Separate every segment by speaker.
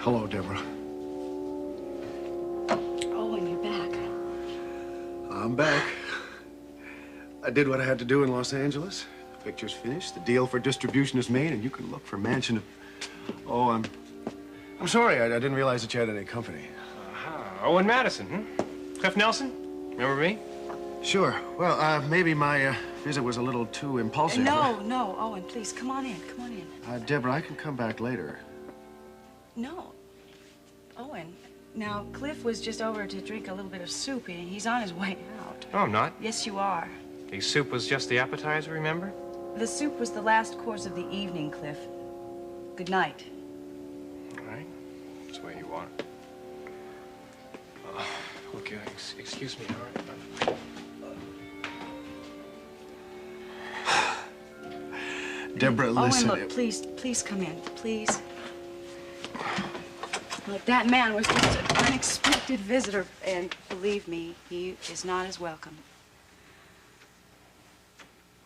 Speaker 1: Hello, Deborah.
Speaker 2: Oh, and you're back.
Speaker 1: I'm back. I did what I had to do in Los Angeles. The picture's finished, the deal for distribution is made, and you can look for Mansion. Oh, I'm sorry. I didn't realize that you had any company.
Speaker 3: Owen Madison, Cliff Nelson? Remember me?
Speaker 1: Sure. Well, maybe my visit was a little too impulsive.
Speaker 2: No, Owen, please, come on in, come on in.
Speaker 1: Deborah, I can come back later.
Speaker 2: No. Owen, now, Cliff was just over to drink a little bit of soup. He's on his way out.
Speaker 3: No, I'm not.
Speaker 2: Yes, you are.
Speaker 3: The soup was just the appetizer, remember?
Speaker 2: The soup was the last course of the evening, Cliff. Good night.
Speaker 3: All right. That's the way you want it. Look, excuse me, all right?
Speaker 1: Deborah, listen.
Speaker 2: Owen, look, please come in, please. Look, that man was just an unexpected visitor, and believe me, he is not as welcome.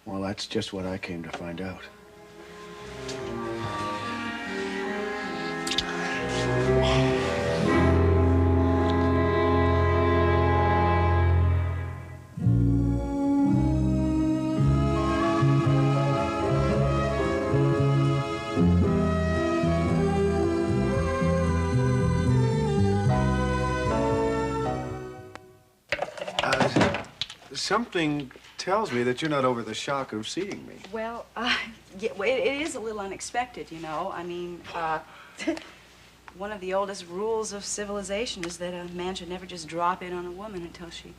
Speaker 1: Well, that's just what I came to find out. Something tells me that you're not over the shock of seeing me.
Speaker 2: Well, yeah, it is a little unexpected, you know. I mean, one of the oldest rules of civilization is that a man should never just drop in on a woman until she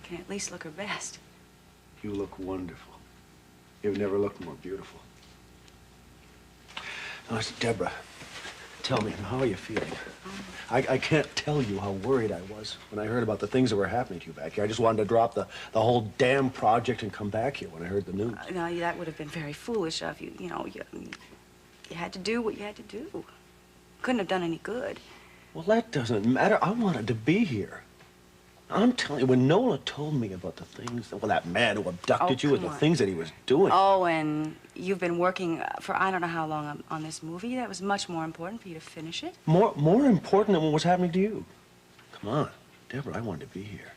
Speaker 2: can at least look her best.
Speaker 1: You look wonderful. You've never looked more beautiful. Now, listen, Deborah, tell me, how are you feeling? I can't tell you how worried I was when I heard about the things that were happening to you back here. I just wanted to drop the whole damn project and come back here when I heard the news.
Speaker 2: No, that would have been very foolish of you. You know, you had to do what you had to do. Couldn't have done any good.
Speaker 1: Well, that doesn't matter. I wanted to be here. I'm telling you, when Nola told me about the things, well, that man who abducted you and the things that he was doing.
Speaker 2: Oh, and you've been working for I don't know how long on this movie. That was much more important for you to finish it.
Speaker 1: More important than what was happening to you. Come on, Deborah, I wanted to be here.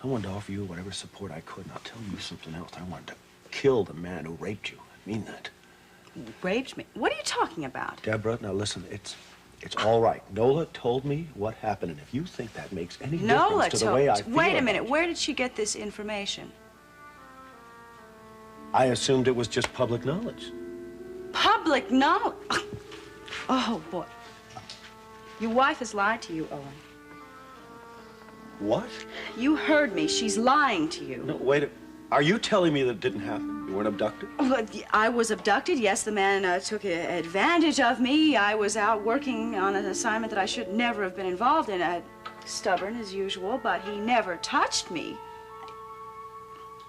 Speaker 1: I wanted to offer you whatever support I could, and I'll tell you something else. I wanted to kill the man who raped you. I mean that.
Speaker 2: Raped me? What are you talking about?
Speaker 1: Deborah, now listen, it's all right. Nola told me what happened, and if you think that makes any difference to the way I feel
Speaker 2: Wait a minute.
Speaker 1: about
Speaker 2: Where did she get this information?
Speaker 1: you, I assumed it was just public knowledge.
Speaker 2: Public knowledge? Oh, boy. Your wife has lied to you, Owen.
Speaker 1: What?
Speaker 2: You heard me. She's lying to you.
Speaker 1: No, wait a... Are you telling me that it didn't happen? You weren't abducted?
Speaker 2: Well, I was abducted. Yes, the man took advantage of me. I was out working on an assignment that I should never have been involved in. Stubborn as usual, but he never touched me.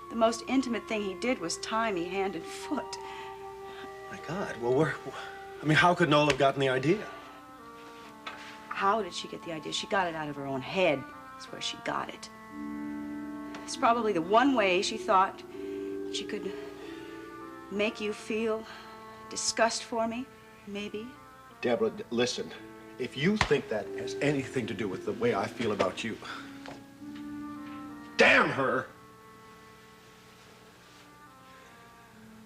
Speaker 2: The most intimate thing he did was tie me hand and foot.
Speaker 1: My God, well, I mean, how could Nola have gotten the idea?
Speaker 2: How did she get the idea? She got it out of her own head. That's where she got it. It's probably the one way she thought she could make you feel disgust for me, maybe.
Speaker 1: Deborah, listen. If you think that has anything to do with the way I feel about you, damn her!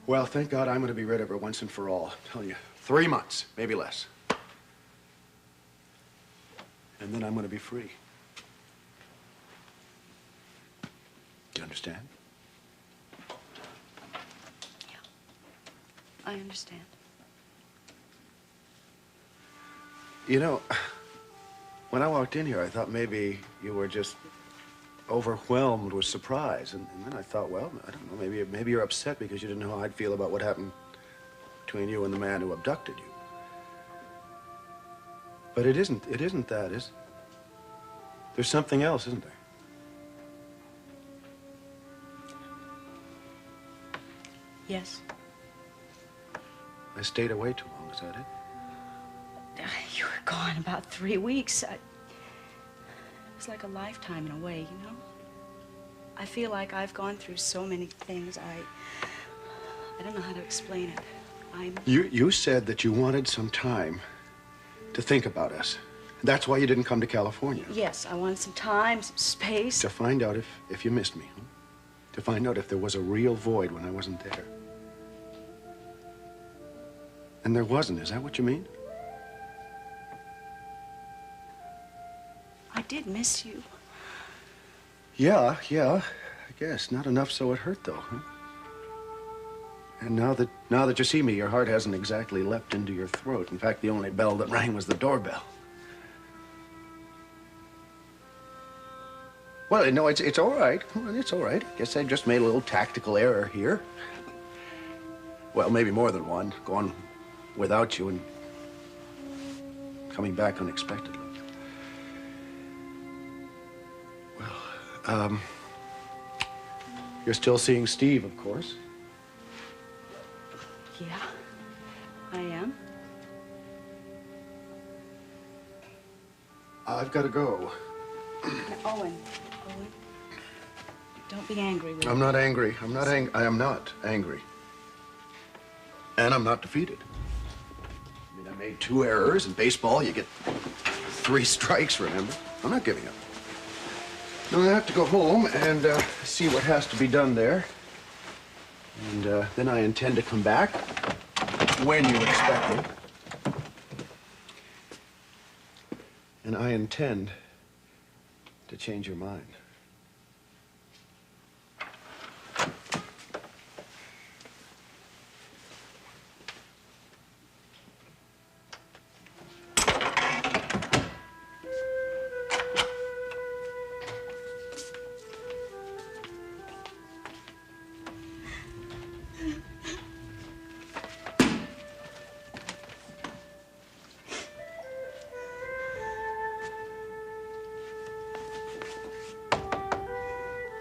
Speaker 1: Well, thank God I'm going to be rid of her once and for all. I'm telling you, 3 months, maybe less. And then I'm going to be free. Do you understand?
Speaker 2: Yeah, I understand.
Speaker 1: You know, when I walked in here, I thought maybe you were just overwhelmed with surprise. And then I thought, well, I don't know, maybe you're upset because you didn't know how I'd feel about what happened between you and the man who abducted you. But it isn't that, is it? There's something else, isn't there?
Speaker 2: Yes.
Speaker 1: I stayed away too long, is that it?
Speaker 2: You were gone about 3 weeks. It was like a lifetime in a way, you know? I feel like I've gone through so many things. I don't know how to explain it.
Speaker 1: You said that you wanted some time to think about us. That's why you didn't come to California.
Speaker 2: Yes, I wanted some time, some space.
Speaker 1: To find out if you missed me. To find out if there was a real void when I wasn't there. And there wasn't, is that what you mean?
Speaker 2: I did miss you.
Speaker 1: Yeah, I guess. Not enough so it hurt, though, huh? And now that you see me, your heart hasn't exactly leapt into your throat. In fact, the only bell that rang was the doorbell. Well, no, it's all right. Well, it's all right. I guess I just made a little tactical error here. Well, maybe more than one. Going without you and coming back unexpectedly. Well, you're still seeing Steve, of course.
Speaker 2: Yeah, I am.
Speaker 1: I've got to go.
Speaker 2: Owen, don't be angry with me.
Speaker 1: I'm not angry. I am not angry. And I'm not defeated. I mean, I made 2 errors. In baseball, you get 3 strikes, remember? I'm not giving up. No, I have to go home and see what has to be done there. And then I intend to come back when you expect me. And I intend to change your mind.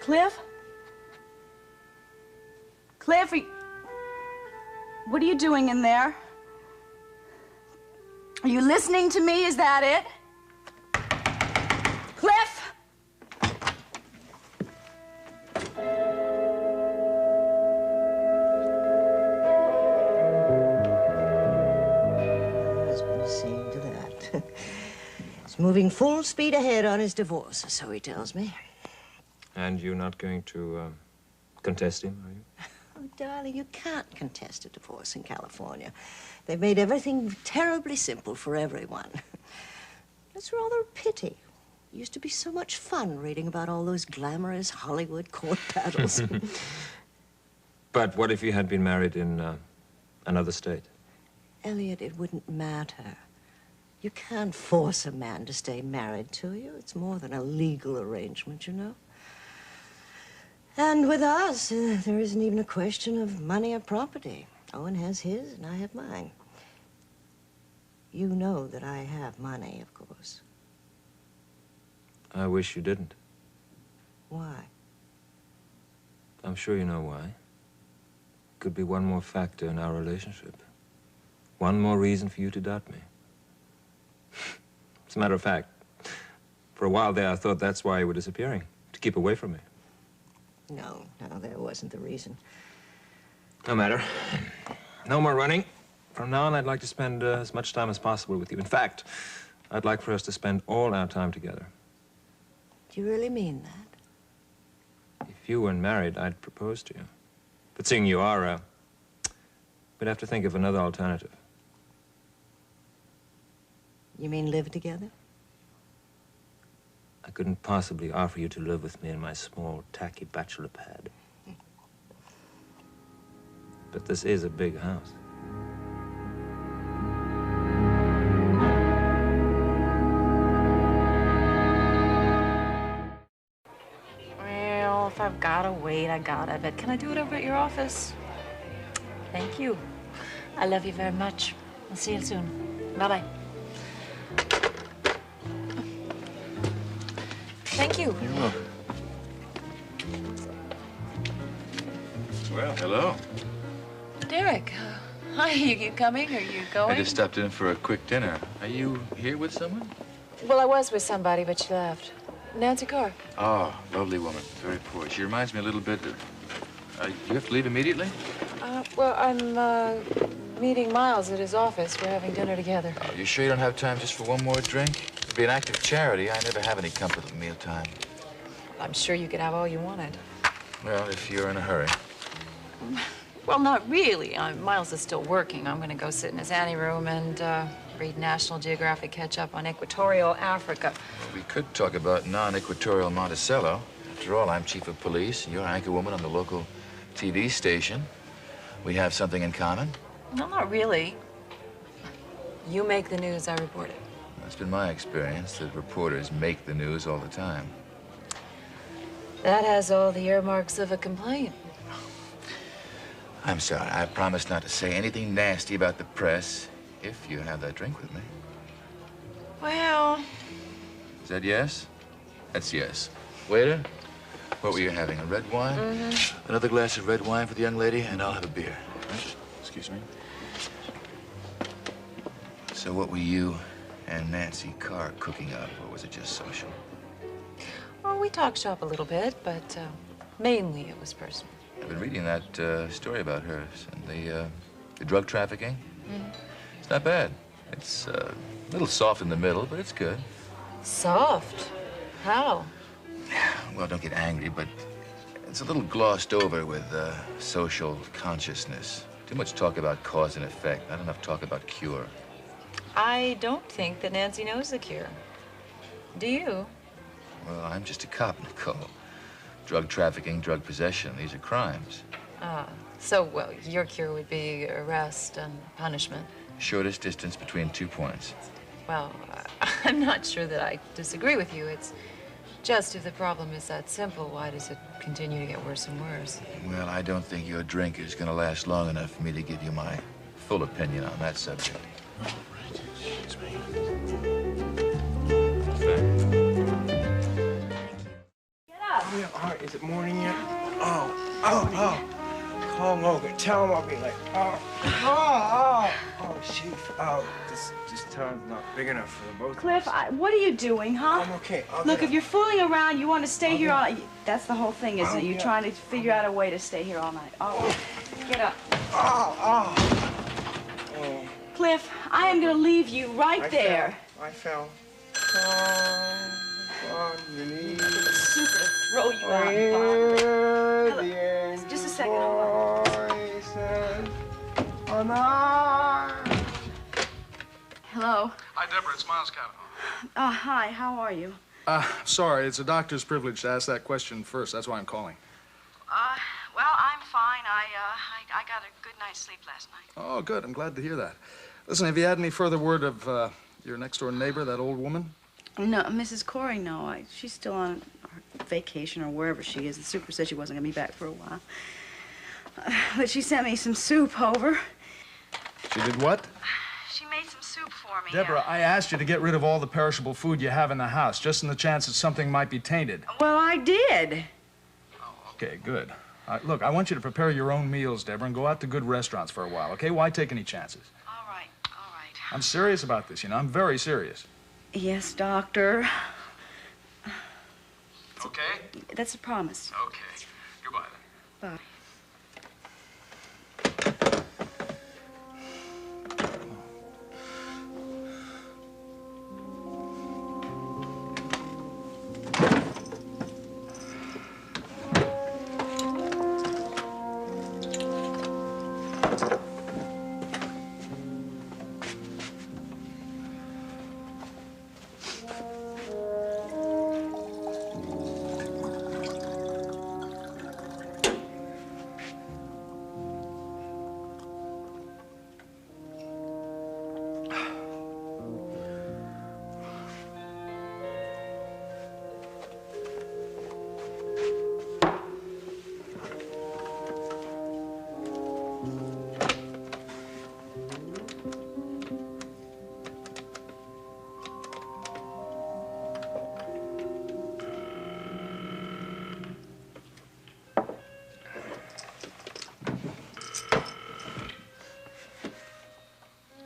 Speaker 2: Cliff? Cliff, what are you doing in there? Are you listening to me? Is that it? Cliff?
Speaker 4: Husband is seeing to that. He's moving full speed ahead on his divorce, so he tells me.
Speaker 5: And you're not going to contest him, are you?
Speaker 4: Oh, darling, you can't contest a divorce in California. They've made everything terribly simple for everyone. It's rather a pity. It used to be so much fun reading about all those glamorous Hollywood court battles.
Speaker 5: But what if you had been married in another state?
Speaker 4: Elliot, it wouldn't matter. You can't force a man to stay married to you. It's more than a legal arrangement, you know. And with us, there isn't even a question of money or property. Owen has his, and I have mine. You know that I have money, of course.
Speaker 5: I wish you didn't.
Speaker 4: Why?
Speaker 5: I'm sure you know why. Could be one more factor in our relationship. One more reason for you to doubt me. As a matter of fact, for a while there, I thought that's why you were disappearing, to keep away from me.
Speaker 4: No, that wasn't the reason.
Speaker 5: No matter. No more running. From now on, I'd like to spend as much time as possible with you. In fact, I'd like for us to spend all our time together.
Speaker 4: Do you really mean that?
Speaker 5: If you weren't married, I'd propose to you. But seeing you are, we'd have to think of another alternative.
Speaker 4: You mean live together?
Speaker 5: I couldn't possibly offer you to live with me in my small, tacky bachelor pad. But this is a big house.
Speaker 6: Well, if I've gotta wait, I gotta. But can I do it over at your office? Thank you. I love you very much. I'll see you soon. Bye-bye. Thank you.
Speaker 7: You're welcome. Well, hello.
Speaker 6: Derek, hi. You coming? Are you going?
Speaker 7: I just stopped in for a quick dinner. Are you here with someone?
Speaker 6: Well, I was with somebody, but she left. Nancy Carr.
Speaker 7: Oh, lovely woman. Very poor. She reminds me a little bit of... you have to leave immediately?
Speaker 6: Well, I'm meeting Miles at his office. We're having dinner together.
Speaker 7: Oh, you sure you don't have time just for one more drink? It'd be an act of charity. I never have any comfort at mealtime.
Speaker 6: I'm sure you could have all you wanted.
Speaker 7: Well, if you're in a hurry.
Speaker 6: Well, not really. Miles is still working. I'm going to go sit in his anteroom and read National Geographic catch up on equatorial Africa.
Speaker 7: We could talk about non-equatorial Monticello. After all, I'm chief of police, and you're anchorwoman on the local TV station. We have something in common.
Speaker 6: No, not really. You make the news, I report it.
Speaker 7: It's been my experience that reporters make the news all the time.
Speaker 6: That has all the earmarks of a complaint.
Speaker 7: I'm sorry. I promise not to say anything nasty about the press if you have that drink with me.
Speaker 6: Well...
Speaker 7: Is that yes? That's yes. Waiter, what were you having, a red wine?
Speaker 6: Mm-hmm.
Speaker 7: Another glass of red wine for the young lady, and I'll have a beer. Excuse me. So what were you and Nancy Carr cooking up, or was it just social?
Speaker 6: Well, we talked shop a little bit, but mainly it was personal.
Speaker 7: I've been reading that story about hers and the drug trafficking.
Speaker 6: Mm-hmm.
Speaker 7: It's not bad. It's a little soft in the middle, but it's good.
Speaker 6: Soft? How?
Speaker 7: Well, don't get angry, but it's a little glossed over with social consciousness. Too much talk about cause and effect, not enough talk about cure.
Speaker 6: I don't think that Nancy knows the cure. Do you?
Speaker 7: Well, I'm just a cop, Nicole. Drug trafficking, drug possession, these are crimes.
Speaker 6: So, well, your cure would be arrest and punishment.
Speaker 7: Shortest distance between 2 points.
Speaker 6: Well, I'm not sure that I disagree with you. It's just if the problem is that simple, why does it continue to get worse and worse?
Speaker 7: Well, I don't think your drink is going to last long enough for me to give you my full opinion on that subject.
Speaker 3: Excuse me.
Speaker 2: Get up.
Speaker 8: Oh, yeah, all right. Is it morning yet? Oh. Call Logan. Tell him I'll be late. Chief. This town's not big enough for the both
Speaker 2: Cliff,
Speaker 8: of us.
Speaker 2: what are you doing, huh?
Speaker 8: I'm okay.
Speaker 2: Look, if you're fooling around, you want to stay here all... That's the whole thing, isn't it? You're trying to figure out a way to stay here all night. Oh, get up.
Speaker 8: Oh.
Speaker 2: Cliff, I am going to leave you right there.
Speaker 8: I fell. On your knees.
Speaker 2: Super to throw you out in the bottom. Just a second. Hello.
Speaker 9: Hi, Deborah. It's Miles Cavanaugh.
Speaker 2: Hi. How are you?
Speaker 9: Sorry. It's a doctor's privilege to ask that question first. That's why I'm calling.
Speaker 2: Well, I'm fine. I got a good night's sleep last night.
Speaker 9: Oh, good. I'm glad to hear that. Listen, have you had any further word of your next-door neighbor, that old woman?
Speaker 2: No, Mrs. Corey, no. She's still on vacation or wherever she is. The super said she wasn't going to be back for a while. But she sent me some soup over.
Speaker 9: She did what?
Speaker 2: She made some soup for me.
Speaker 9: Deborah, I asked you to get rid of all the perishable food you have in the house, just in the chance that something might be tainted.
Speaker 2: Well, I did.
Speaker 9: Okay, good. Look, I want you to prepare your own meals, Deborah, and go out to good restaurants for a while, okay? Why take any chances?
Speaker 2: All right.
Speaker 9: I'm serious about this, you know. I'm very serious.
Speaker 2: Yes, doctor.
Speaker 9: Okay?
Speaker 2: That's a promise.
Speaker 9: Okay. Goodbye, then.
Speaker 2: Bye.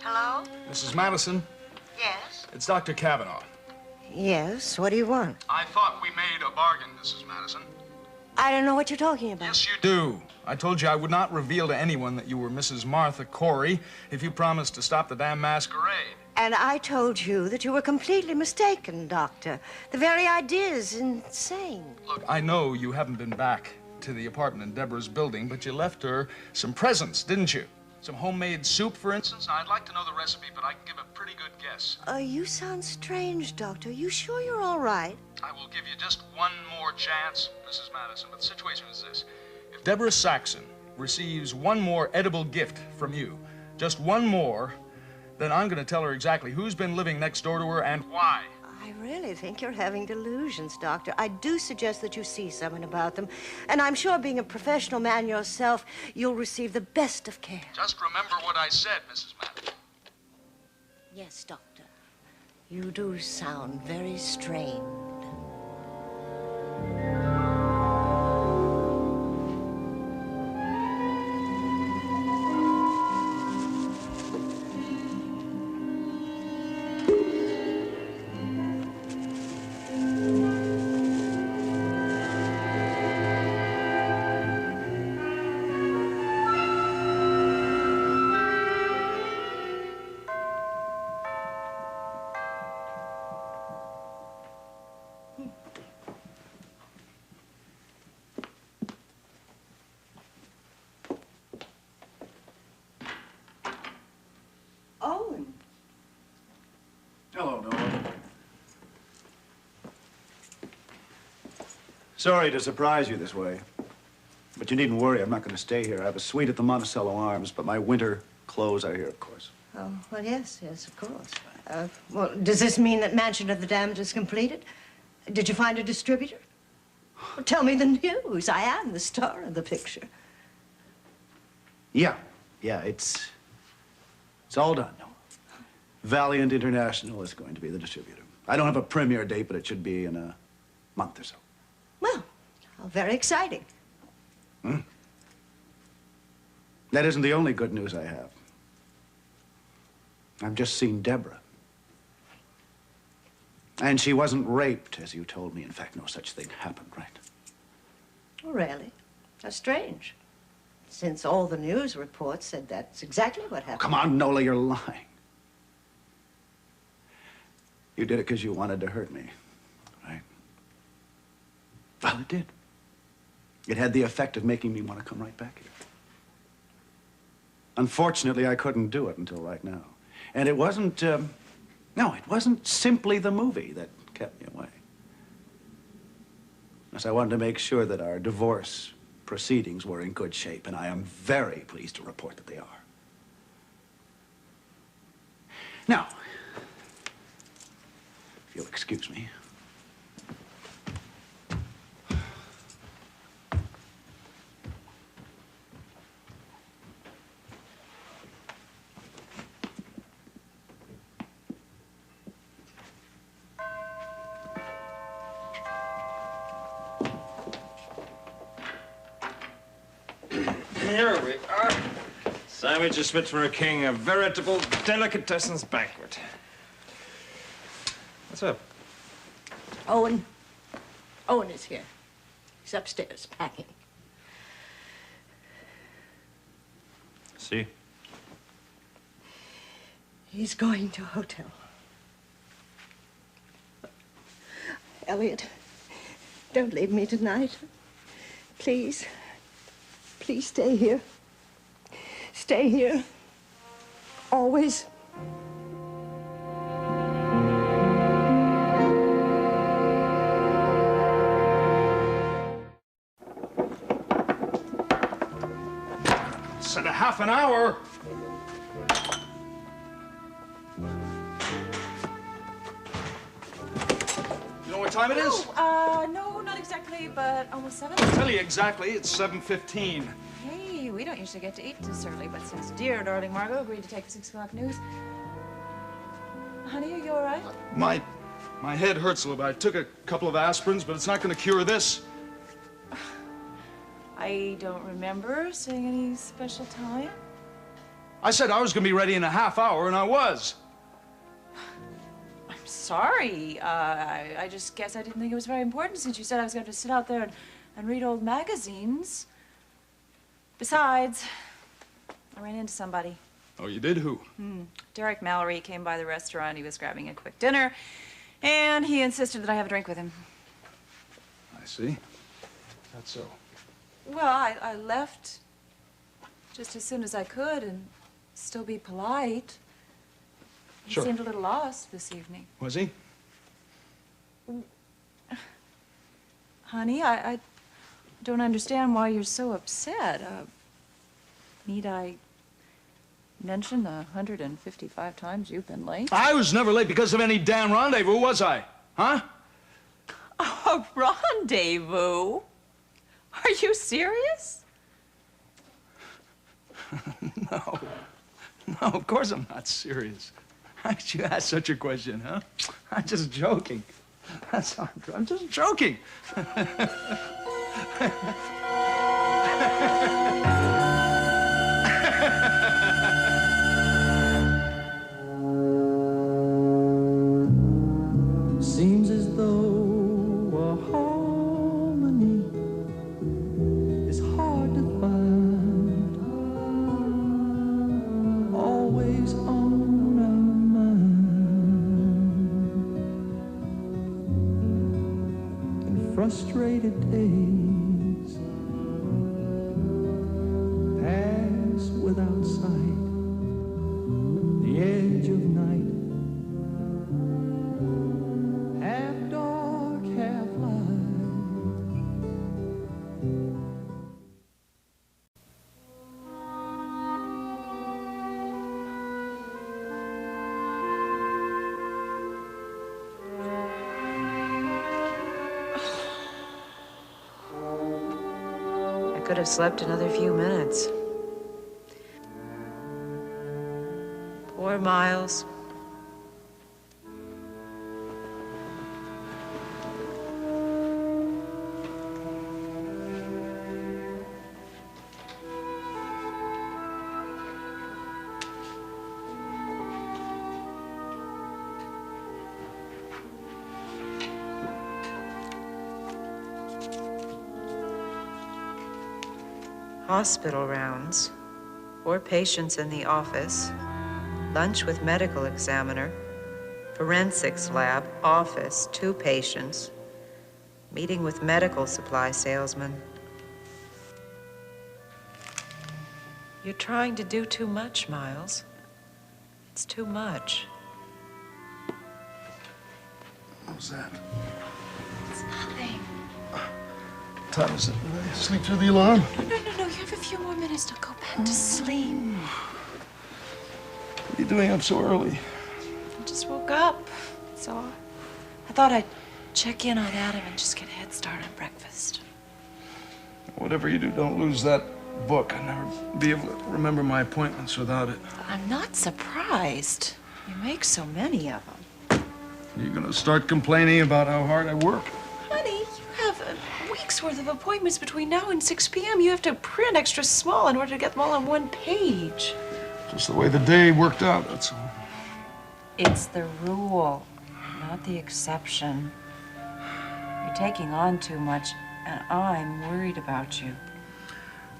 Speaker 4: Hello?
Speaker 9: Mrs. Madison,
Speaker 4: Yes?
Speaker 9: it's Dr. Cavanaugh.
Speaker 4: Yes, what do you want?
Speaker 9: I thought we made a bargain, Mrs. Madison.
Speaker 4: I don't know what you're talking about.
Speaker 9: Yes, you do. I told you I would not reveal to anyone that you were Mrs. Martha Corey if you promised to stop the damn masquerade.
Speaker 4: And I told you that you were completely mistaken, Doctor. The very idea is insane.
Speaker 9: Look, I know you haven't been back to the apartment in Deborah's building, but you left her some presents, didn't you? Some homemade soup, for instance? I'd like to know the recipe, but I can give a pretty good guess.
Speaker 4: You sound strange, Doctor. You sure you're all right?
Speaker 9: I will give you just one more chance, Mrs. Madison, but the situation is this. If Deborah Saxon receives one more edible gift from you, just one more, then I'm going to tell her exactly who's been living next door to her and why.
Speaker 4: I really think you're having delusions, Doctor. I do suggest that you see someone about them. And I'm sure, being a professional man yourself, you'll receive the best of care.
Speaker 9: Just remember what I said, Mrs. Madison.
Speaker 4: Yes, Doctor. You do sound very strained.
Speaker 2: Owen.
Speaker 1: Hello, Noah. Sorry to surprise you this way. But you needn't worry, I'm not going to stay here. I have a suite at the Monticello Arms, but my winter clothes are here, of course.
Speaker 4: Oh, well, yes, of course. Well, does this mean that Mansion of the Damned is completed? Did you find a distributor? Well, tell me the news. I am the star of the picture.
Speaker 1: Yeah, it's all done, Noah. Valiant International is going to be the distributor. I don't have a premiere date, but it should be in a month or so.
Speaker 4: Well, very exciting.
Speaker 1: That isn't the only good news I have. I've just seen Deborah. And she wasn't raped, as you told me. In fact, no such thing happened, right?
Speaker 4: Oh, really? How strange. Since all the news reports said that's exactly what happened.
Speaker 1: Oh, come on, Nola, you're lying. You did it because you wanted to hurt me, right? Well, it did. It had the effect of making me want to come right back here. Unfortunately, I couldn't do it until right now. And it wasn't, no, it wasn't simply the movie that kept me away. Yes, I wanted to make sure that our divorce proceedings were in good shape, and I am very pleased to report that they are. Now, if you'll excuse me.
Speaker 3: Here we are. Sandwiches fit for a king, a veritable delicatessens banquet. What's up?
Speaker 4: Owen is here. He's upstairs packing.
Speaker 3: See?
Speaker 4: He's going to a hotel. Elliot, don't leave me tonight. Please. Please stay here. Stay here. Always.
Speaker 9: Said a half an hour. You know what time it is?
Speaker 6: No, not exactly, but almost 7.
Speaker 9: I'll tell you exactly, it's 7:15.
Speaker 6: Hey, we don't usually get to eat this early, but since dear darling Margot agreed to take the 6 o'clock news. Honey, are you all right?
Speaker 9: My head hurts a little bit. I took a couple of aspirins, but it's not going to cure this.
Speaker 6: I don't remember saying any special time.
Speaker 9: I said I was going to be ready in a half hour, and I was.
Speaker 6: I'm sorry. I just guess I didn't think it was very important since you said I was going to sit out there and and read old magazines. Besides, I ran into somebody.
Speaker 9: Oh, you did? Who?
Speaker 6: Derek Mallory came by the restaurant. He was grabbing a quick dinner, and he insisted that I have a drink with him.
Speaker 9: I see. That's so.
Speaker 6: Well, I left just as soon as I could and still be polite. He
Speaker 9: Sure.
Speaker 6: seemed a little lost this evening.
Speaker 9: Was he?
Speaker 6: Honey, I don't understand why you're so upset. Need I mention the 155 times you've been late?
Speaker 9: I was never late because of any damn rendezvous, was I? Huh?
Speaker 6: A rendezvous? Are you serious?
Speaker 9: No. No, of course I'm not serious. How'd you ask such a question, huh? I'm just joking. That's all. I'm just joking.
Speaker 10: Seems as though a harmony is hard to find, always on our mind, and frustrated days pass without sight, the edge of night, half dark, half light.
Speaker 6: I could have slept another few minutes. Poor Miles. Hospital rounds, 4 patients in the office, lunch with medical examiner, forensics lab, office, 2 patients, meeting with medical supply salesman. You're trying to do too much, Miles. It's too much.
Speaker 1: What was that?
Speaker 6: It's nothing.
Speaker 1: Time is it? Did I sleep through the alarm?
Speaker 6: No. You have a few more minutes to go back to sleep.
Speaker 1: What are you doing up so early?
Speaker 6: I just woke up, so I thought I'd check in on Adam and just get a head start on breakfast.
Speaker 9: Whatever you do, don't lose that book. I'll never be able to remember my appointments without it.
Speaker 6: I'm not surprised. You make so many of them.
Speaker 9: You're gonna start complaining about how hard I work.
Speaker 6: Honey, you have a week's worth of appointments between now and 6 p.m. You have to print extra small in order to get them all on one page.
Speaker 9: Just the way the day worked out, that's all.
Speaker 6: It's the rule, not the exception. You're taking on too much, and I'm worried about you.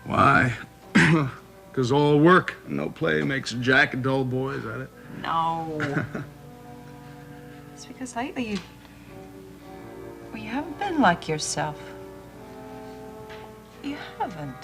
Speaker 9: Why? Because all work and no play makes Jack a dull boy, is that it?
Speaker 6: No. It's because lately you haven't been like yourself. You haven't.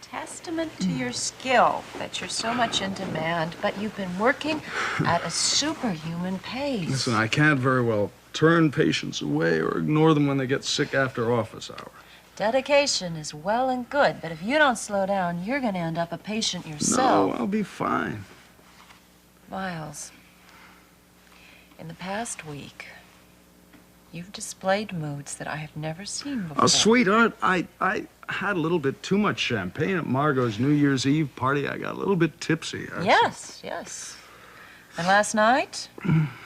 Speaker 6: Testament to your skill that you're so much in demand, but you've been working at a superhuman pace.
Speaker 9: Listen, I can't very well turn patients away or ignore them when they get sick after office hours.
Speaker 6: Dedication is well and good, but if you don't slow down, you're going to end up a patient yourself.
Speaker 9: No, I'll be fine.
Speaker 6: Miles, in the past week, you've displayed moods that I have never seen before.
Speaker 9: Oh, sweetheart, I had a little bit too much champagne at Margot's New Year's Eve party. I got a little bit tipsy.
Speaker 6: Yes. And last night,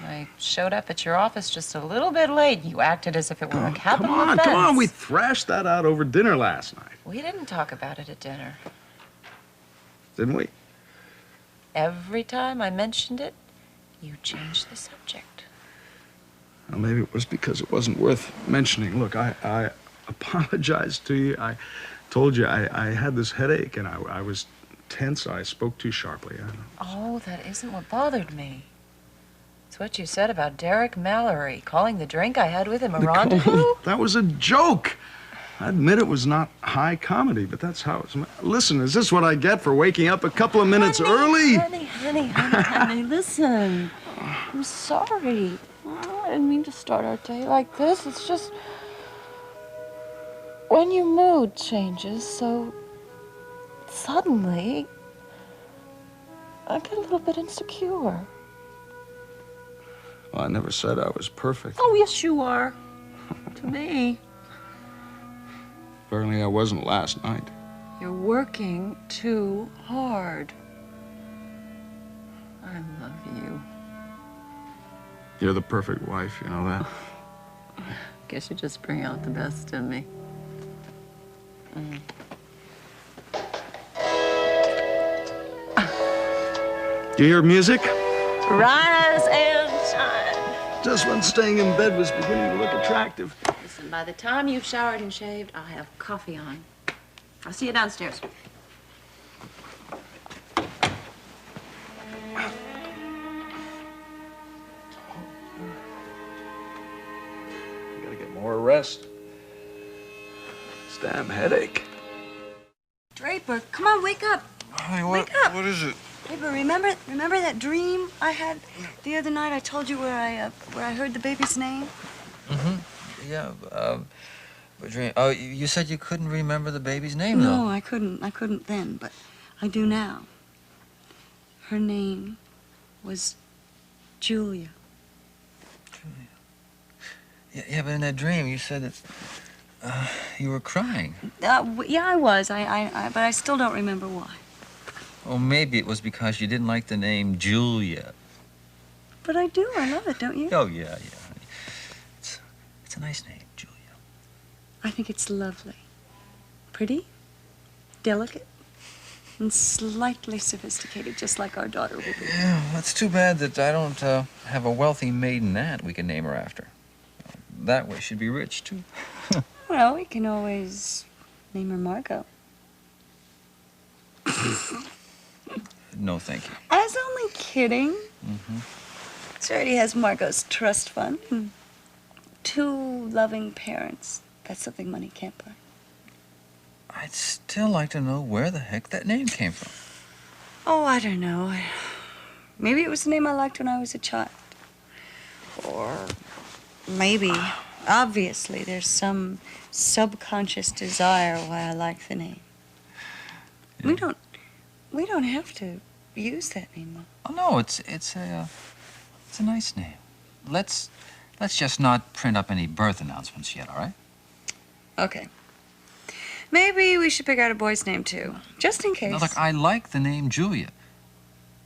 Speaker 6: I showed up at your office just a little bit late. You acted as if it were a capital offense.
Speaker 9: Come on. We thrashed that out over dinner last night.
Speaker 6: We didn't talk about it at dinner.
Speaker 9: Didn't we?
Speaker 6: Every time I mentioned it, you changed the subject.
Speaker 9: Well, maybe it was because it wasn't worth mentioning. Look, I apologized to you. I told you I had this headache, and I was tense. I spoke too sharply.
Speaker 6: Oh, that isn't what bothered me. It's what you said about Derek Mallory, calling the drink I had with him a rendezvous.
Speaker 9: That was a joke. I admit it was not high comedy, but that's how it's... Listen, is this what I get for waking up a couple of minutes early?
Speaker 11: Honey, listen. I'm sorry. I didn't mean to start our day like this. It's just... when your mood changes so suddenly, I get a little bit insecure.
Speaker 9: Well, I never said I was perfect.
Speaker 11: Oh, yes, you are. To me.
Speaker 9: Apparently I wasn't last night.
Speaker 11: You're working too hard. I love you.
Speaker 9: You're the perfect wife, you know that?
Speaker 11: Guess you just bring out the best in me.
Speaker 9: Do you hear music?
Speaker 11: Rise and shine.
Speaker 9: Just when staying in bed was beginning to look attractive.
Speaker 11: Listen, by the time you've showered and shaved, I'll have coffee on. I'll see you downstairs.
Speaker 9: Gotta get more rest. This damn headache.
Speaker 12: Draper, come on, wake up.
Speaker 8: Honey,
Speaker 12: Wake up.
Speaker 8: what is it?
Speaker 12: Draper, remember that dream I had the other night? I told you where I heard the baby's name.
Speaker 13: Mm-hmm. Yeah. Oh, you said you couldn't remember the baby's name, though.
Speaker 12: No, I couldn't then, but I do now. Her name was Julia.
Speaker 13: Yeah, but in that dream, you said that you were crying.
Speaker 12: Yeah, I was. But I still don't remember why.
Speaker 13: Well, maybe it was because you didn't like the name Julia.
Speaker 12: But I do. I love it, don't you?
Speaker 13: Oh, yeah, honey. It's a nice name, Julia.
Speaker 12: I think it's lovely. Pretty, delicate, and slightly sophisticated, just like our daughter will be.
Speaker 13: Yeah, well, it's too bad that I don't have a wealthy maiden aunt we can name her after. That way she'd be rich, too.
Speaker 12: Well, we can always name her Margot.
Speaker 13: No, thank you.
Speaker 12: I was only kidding.
Speaker 13: Mm-hmm.
Speaker 12: She already has Margot's trust fund and 2 loving parents. That's something money can't buy.
Speaker 13: I'd still like to know where the heck that name came from.
Speaker 12: Oh, I don't know. Maybe it was the name I liked when I was a child. Or maybe, obviously, there's some subconscious desire why I like the name. Yeah. We don't have to use that name, though.
Speaker 13: Oh, no, it's a nice name. Let's just not print up any birth announcements yet, all right?
Speaker 12: Okay. Maybe we should pick out a boy's name, too, just in case.
Speaker 13: Now, look, I like the name Julia.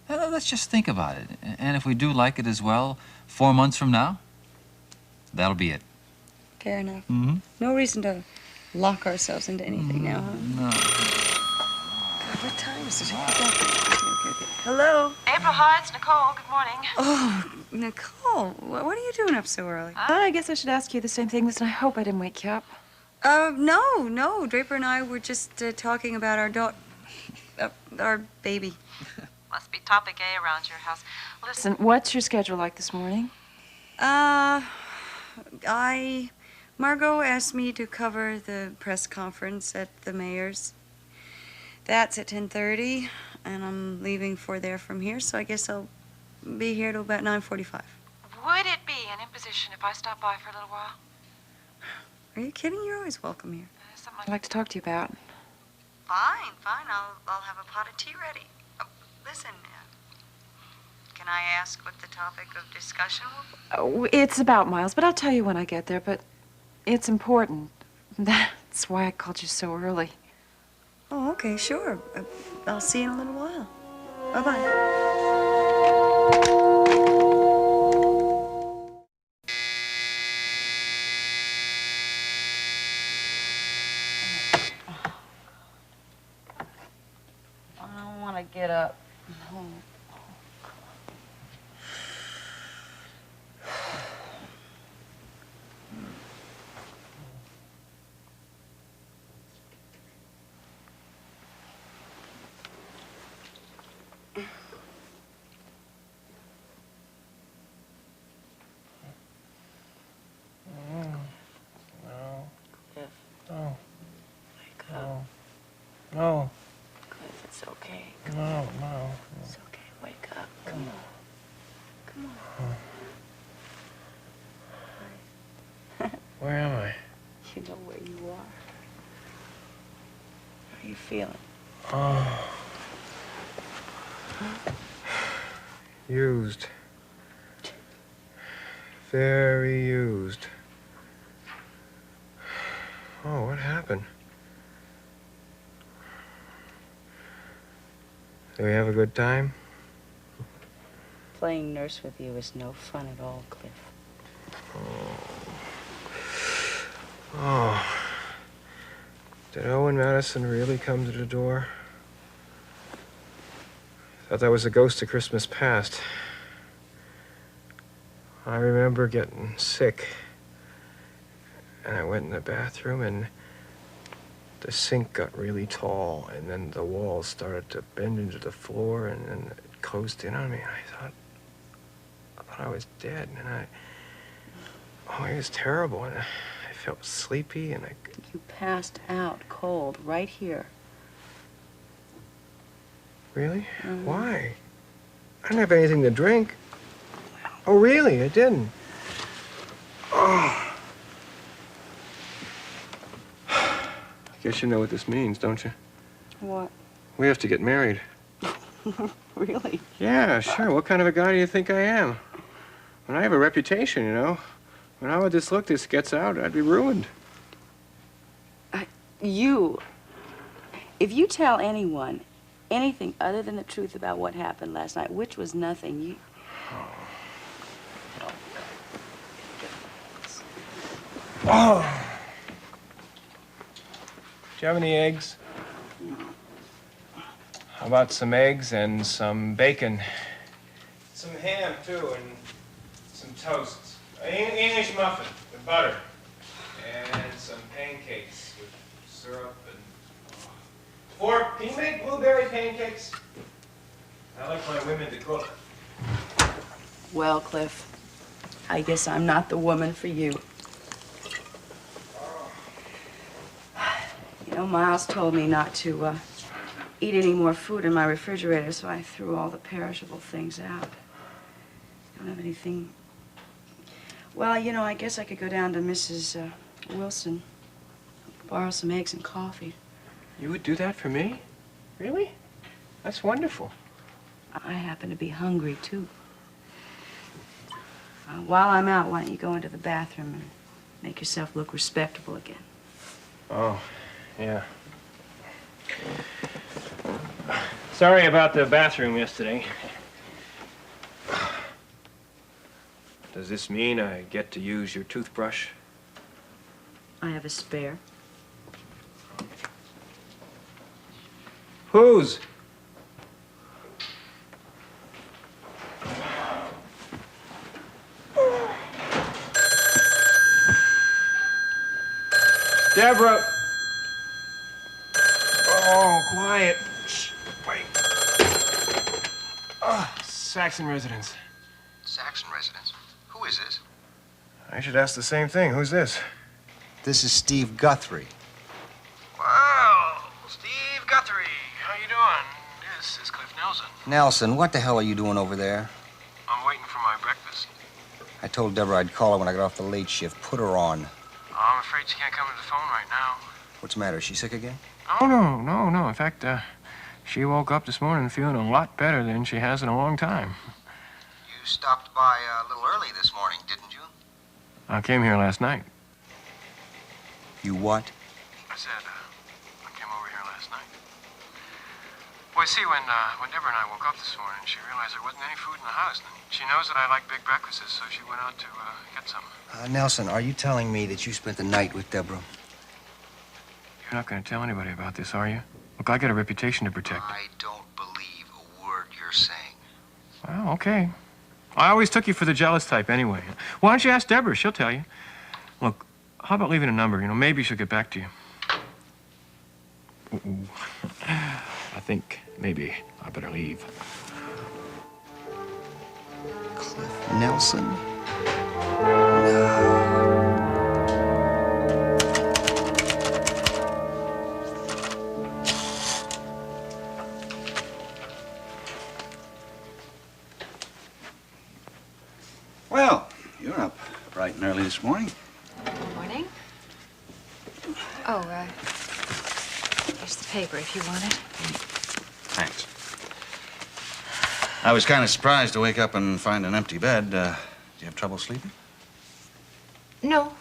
Speaker 13: Let's just think about it. And if we do like it as well, 4 months from now, that'll be it.
Speaker 12: Fair enough.
Speaker 13: Mm-hmm.
Speaker 12: No reason to lock ourselves into anything now, huh?
Speaker 13: No.
Speaker 12: God, what time is it? Okay. Hello?
Speaker 6: April, hi, it's Nicole. Good morning.
Speaker 12: Oh, Nicole, what are you doing up so early?
Speaker 6: I guess I should ask you the same thing, and I hope I didn't wake you up.
Speaker 12: No. Draper and I were just talking about our baby.
Speaker 6: Must be topic A around your house. Listen, what's your schedule like this morning?
Speaker 12: Margot asked me to cover the press conference at the mayor's. That's at 10:30, and I'm leaving for there from here, so I guess I'll be here till about 9:45.
Speaker 6: Would it be an imposition if I stopped by for a little while?
Speaker 12: Are you kidding? You're always welcome here.
Speaker 6: There's something I'd like to talk to you about.
Speaker 12: Fine. I'll have a pot of tea ready. Oh, listen, can I ask what the topic of discussion will be?
Speaker 6: Oh, it's about Miles, but I'll tell you when I get there, but it's important. That's why I called you so early.
Speaker 12: Oh, okay, sure. I'll see you in a little while. Bye-bye.
Speaker 11: get up. Oh.
Speaker 8: No.
Speaker 11: Wake up.
Speaker 8: No.
Speaker 11: Cliff, it's okay.
Speaker 8: No, no.
Speaker 11: It's okay. Wake up. Come on. Come on.
Speaker 8: Where am I?
Speaker 11: You know where you are. How are you feeling?
Speaker 8: Oh. Used. Very used. Oh, what happened? Did we have a good time?
Speaker 11: Playing nurse with you is no fun at all, Cliff.
Speaker 8: Oh. Did Owen Madison really come to the door? Thought that was a ghost of Christmas past. I remember getting sick. And I went in the bathroom and the sink got really tall and then the walls started to bend into the floor and then it closed in on me and I thought I was dead and it was terrible and I felt sleepy and
Speaker 11: You passed out cold right here.
Speaker 8: Really? Why? I didn't have anything to drink. Oh, really? I didn't. Oh. I guess you know what this means, don't you?
Speaker 11: What?
Speaker 8: We have to get married.
Speaker 11: Really?
Speaker 8: Yeah, sure. What kind of a guy do you think I am? When I have a reputation, you know. When how would this look? This gets out, I'd be ruined.
Speaker 11: If you tell anyone anything other than the truth about what happened last night, which was nothing, you...
Speaker 8: Oh. Do you have any eggs?
Speaker 11: No.
Speaker 8: How about some eggs and some bacon? Some ham, too, and some toast. An English muffin with butter. And some pancakes with syrup and... Can you make blueberry pancakes? I like my women to cook.
Speaker 11: Well, Cliff, I guess I'm not the woman for you. You know, Miles told me not to eat any more food in my refrigerator, so I threw all the perishable things out. Don't have anything. Well, you know, I guess I could go down to Mrs. Wilson, borrow some eggs and coffee.
Speaker 8: You would do that for me? Really? That's wonderful.
Speaker 11: I happen to be hungry, too. While I'm out, why don't you go into the bathroom and make yourself look respectable again?
Speaker 8: Oh, yeah. Sorry about the bathroom yesterday. Does this mean I get to use your toothbrush?
Speaker 11: I have a spare.
Speaker 8: Whose? Deborah! Oh, quiet. Shh, wait. Saxon residence.
Speaker 14: Saxon residence? Who is this?
Speaker 8: I should ask the same thing. Who's this?
Speaker 14: This is Steve Guthrie.
Speaker 8: Wow, Steve Guthrie. How you doing? This is Cliff Nelson.
Speaker 14: Nelson, what the hell are you doing over there?
Speaker 8: I'm waiting for my breakfast.
Speaker 14: I told Deborah I'd call her when I got off the late shift. Put her on.
Speaker 8: Oh, I'm afraid she can't come to the phone right now.
Speaker 14: What's the matter? Is she sick again?
Speaker 8: Oh, no. In fact, she woke up this morning feeling a lot better than she has in a long time.
Speaker 14: You stopped by a little early this morning, didn't you?
Speaker 8: I came here last night.
Speaker 14: You what?
Speaker 8: I said, I came over here last night. Well, see, when Deborah and I woke up this morning, she realized there wasn't any food in the house. And she knows that I like big breakfasts, so she went out to get some.
Speaker 14: Nelson, are you telling me that you spent the night with Deborah?
Speaker 8: You're not going to tell anybody about this, are you? Look, I got a reputation to protect.
Speaker 14: I don't believe
Speaker 8: Well, okay. I always took you for the jealous type anyway. Why don't you ask Deborah? She'll tell you. Look, how about leaving a number? You know, maybe she'll get back to you. Ooh. I think maybe I better leave.
Speaker 15: Cliff Nelson?
Speaker 16: Well, you're up bright and early this morning.
Speaker 17: Good morning. Oh, here's the paper if you want it.
Speaker 16: Thanks. I was kind of surprised to wake up and find an empty bed. Do you have trouble sleeping?
Speaker 17: No.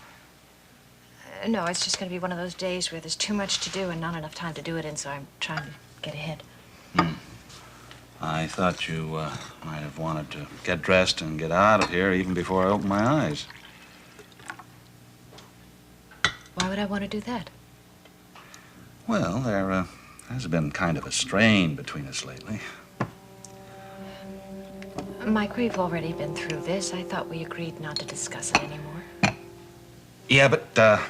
Speaker 17: No, it's just going to be one of those days where there's too much to do and not enough time to do it in, so I'm trying to get ahead.
Speaker 16: I thought you might have wanted to get dressed and get out of here even before I opened my eyes.
Speaker 17: Why would I want to do that?
Speaker 16: Well, there has been kind of a strain between us lately.
Speaker 17: Mike, we've already been through this. I thought we agreed not to discuss it anymore.
Speaker 16: Yeah, but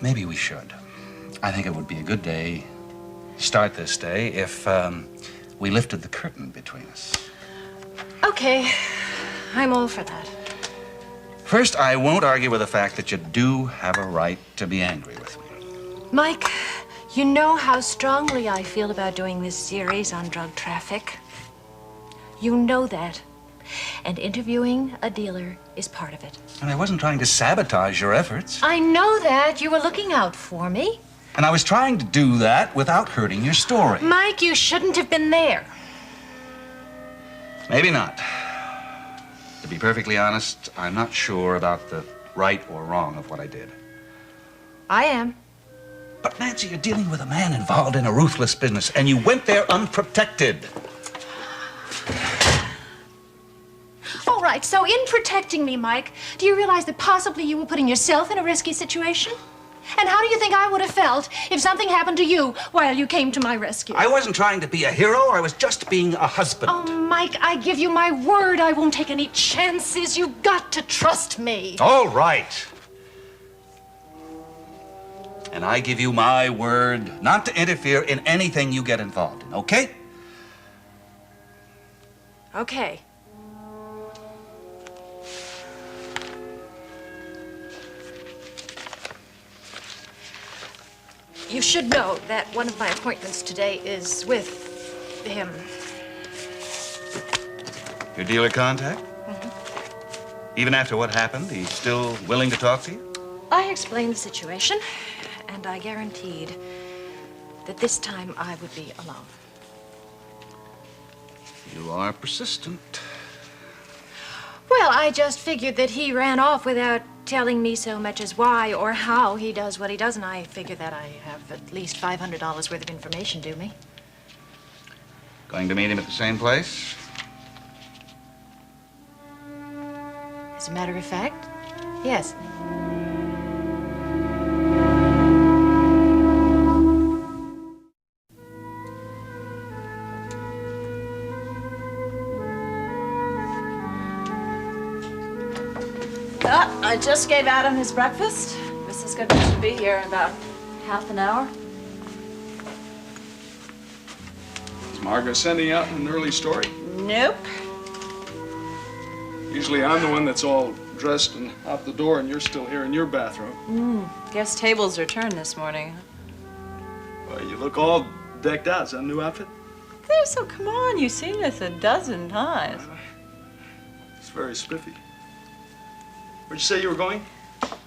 Speaker 16: maybe we should. I think it would be a good day, start this day, if we lifted the curtain between us.
Speaker 17: Okay, I'm all for that.
Speaker 16: First, I won't argue with the fact that you do have a right to be angry with me.
Speaker 17: Mike, you know how strongly I feel about doing this series on drug traffic. You know that. And interviewing a dealer is part of it.
Speaker 16: And I wasn't trying to sabotage your efforts.
Speaker 17: I know that. You were looking out for me.
Speaker 16: And I was trying to do that without hurting your story.
Speaker 17: Mike, you shouldn't have been there.
Speaker 16: Maybe not. To be perfectly honest, I'm not sure about the right or wrong of what I did.
Speaker 17: I am.
Speaker 16: But Nancy, you're dealing with a man involved in a ruthless business, and you went there unprotected.
Speaker 17: All right, so in protecting me, Mike, do you realize that possibly you were putting yourself in a risky situation? And how do you think I would have felt if something happened to you while you came to my rescue?
Speaker 16: I wasn't trying to be a hero. I was just being a husband.
Speaker 17: Oh, Mike, I give you my word I won't take any chances. You've got to trust me.
Speaker 16: All right. And I give you my word not to interfere in anything you get involved in, okay?
Speaker 17: Okay. You should know that one of my appointments today is with him.
Speaker 16: Your dealer contact? Even after what happened, he's still willing to talk to you?
Speaker 17: I explained the situation, and I guaranteed that this time I would be alone.
Speaker 16: You are persistent.
Speaker 17: Well, I just figured that he ran off without telling me so much as why or how he does what he does, and I figure that I have at least $500 worth of information due me.
Speaker 16: Going to meet him at the same place?
Speaker 17: As a matter of fact, yes.
Speaker 2: I just gave Adam his breakfast. Mrs. Goodman should be here in about half an hour.
Speaker 9: Is Margaret sending out an early story?
Speaker 2: Nope.
Speaker 9: Usually I'm the one that's all dressed and out the door, and you're still here in your bathroom.
Speaker 18: Guess tables are turned this morning.
Speaker 9: Well, you look all decked out. Is that a new outfit?
Speaker 18: There, so come on, you've seen this a dozen times.
Speaker 9: It's very spiffy. Where'd you say you were going?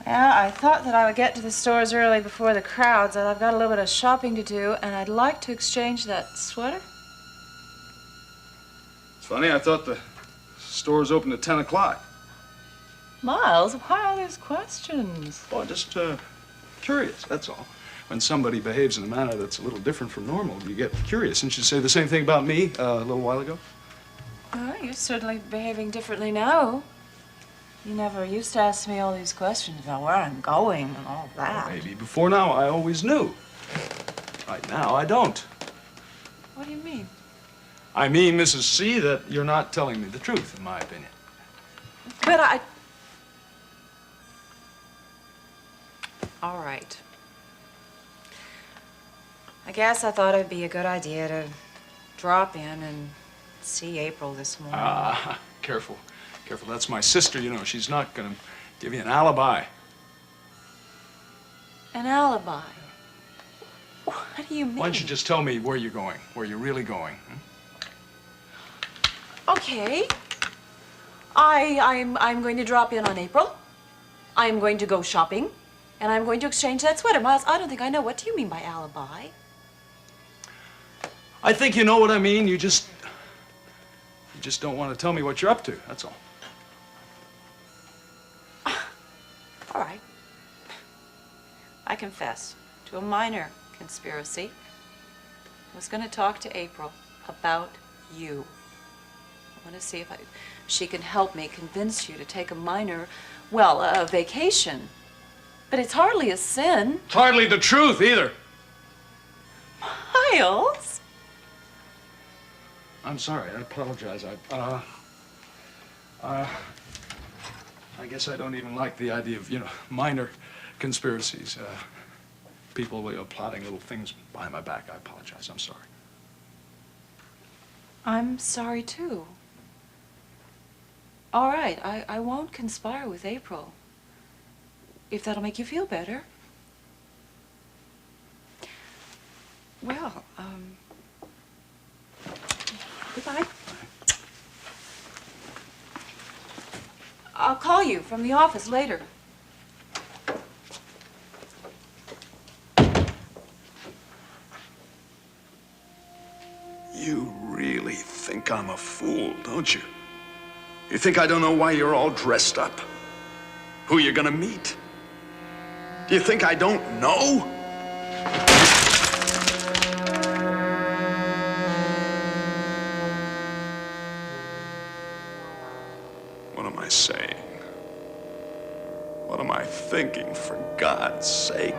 Speaker 18: Yeah, I thought that I would get to the stores early before the crowds. I've got a little bit of shopping to do, and I'd like to exchange that sweater.
Speaker 9: It's funny, I thought the stores opened at 10 o'clock.
Speaker 18: Miles, why all these questions?
Speaker 9: Oh, just curious, that's all. When somebody behaves in a manner that's a little different from normal, you get curious. Didn't you say the same thing about me a little while ago?
Speaker 18: Well, you're certainly behaving differently now. You never used to ask me all these questions about where I'm going and all that.
Speaker 9: Maybe before now I always knew. Right now I don't.
Speaker 18: What do you mean?
Speaker 9: I mean, Mrs. C, that you're not telling me the truth, in my opinion.
Speaker 18: But I... All right. I guess I thought it'd be a good idea to drop in and see April this morning.
Speaker 9: Ah, careful. Careful, that's my sister, you know. She's not gonna give you an alibi.
Speaker 18: An alibi? What do you mean?
Speaker 9: Why don't you just tell me where you're going, where you're really going?
Speaker 18: Okay. I'm going to drop in on April. I'm going to go shopping. And I'm going to exchange that sweater. Miles, I don't think I know. What do you mean by alibi?
Speaker 9: I think you know what I mean. You just don't want to tell me what you're up to, that's all.
Speaker 18: All right. I confess to a minor conspiracy. I was going to talk to April about you. I want to see if she can help me convince you to take a minor, well, a vacation. But it's hardly a sin.
Speaker 9: It's hardly the truth, either.
Speaker 18: Miles?
Speaker 9: I'm sorry, I apologize. I guess I don't even like the idea of, you know, minor conspiracies. People plotting little things behind my back. I apologize. I'm sorry.
Speaker 18: I'm sorry, too. All right, I won't conspire with April. If that'll make you feel better. Well, goodbye. I'll call you from the office later.
Speaker 9: You really think I'm a fool, don't you? You think I don't know why you're all dressed up? Who you're gonna meet? Do you think I don't know? What am I saying? What am I thinking, for God's sake?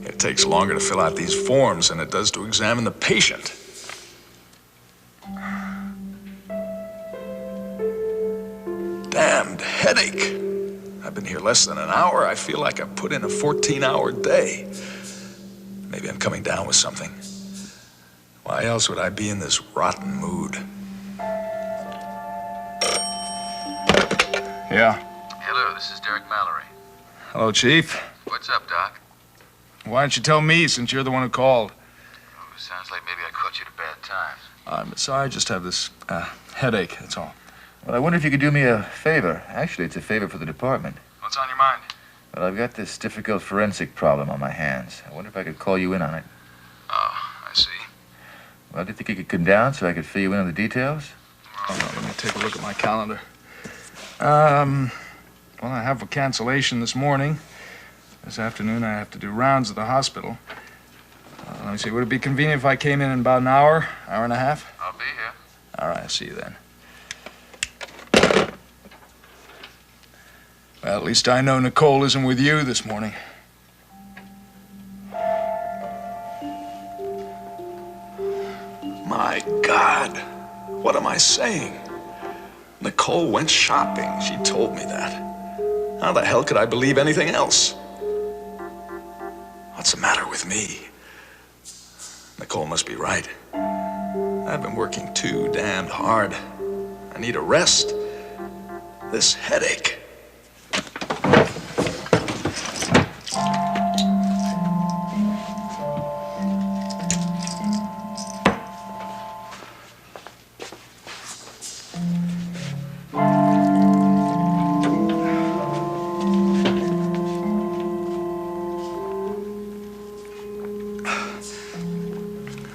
Speaker 9: It takes longer to fill out these forms than it does to examine the patient. Damned headache. I've been here less than an hour. I feel like I've put in a 14-hour day. Maybe I'm coming down with something. Why else would I be in this rotten mood? Yeah.
Speaker 7: Hello, this is Derek Mallory.
Speaker 9: Hello, Chief.
Speaker 7: What's up, Doc?
Speaker 9: Why don't you tell me, since you're the one who called?
Speaker 7: Oh, sounds like maybe I caught you at a bad time.
Speaker 9: I'm sorry, I just have this headache, that's all.
Speaker 7: Well, I wonder if you could do me a favor. Actually, it's a favor for the department.
Speaker 9: What's on your mind?
Speaker 7: Well, I've got this difficult forensic problem on my hands. I wonder if I could call you in on it.
Speaker 9: Oh, I see.
Speaker 7: Well, do you think you could come down so I could fill you in on the details?
Speaker 9: Oh, let me take a look at my calendar. Well, I have a cancellation this morning. This afternoon, I have to do rounds at the hospital. Let me see, would it be convenient if I came in about an hour, hour and a half?
Speaker 7: I'll be here.
Speaker 9: All right, I'll see you then. Well, at least I know Nicole isn't with you this morning. My God, what am I saying? Nicole went shopping. She told me that. How the hell could I believe anything else? What's the matter with me? Nicole must be right. I've been working too damned hard. I need a rest. This headache.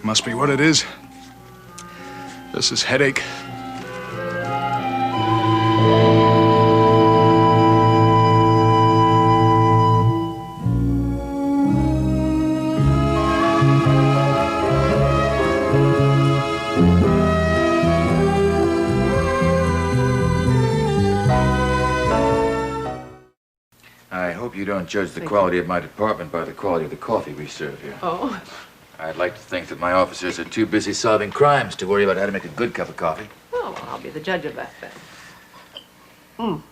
Speaker 9: Must be what it is. This is headache.
Speaker 7: I hope you don't judge the quality of my department by the quality of the coffee we serve here.
Speaker 19: Oh.
Speaker 7: I'd like to think that my officers are too busy solving crimes to worry about how to make a good cup of coffee.
Speaker 19: Oh, well, I'll be the judge of that then.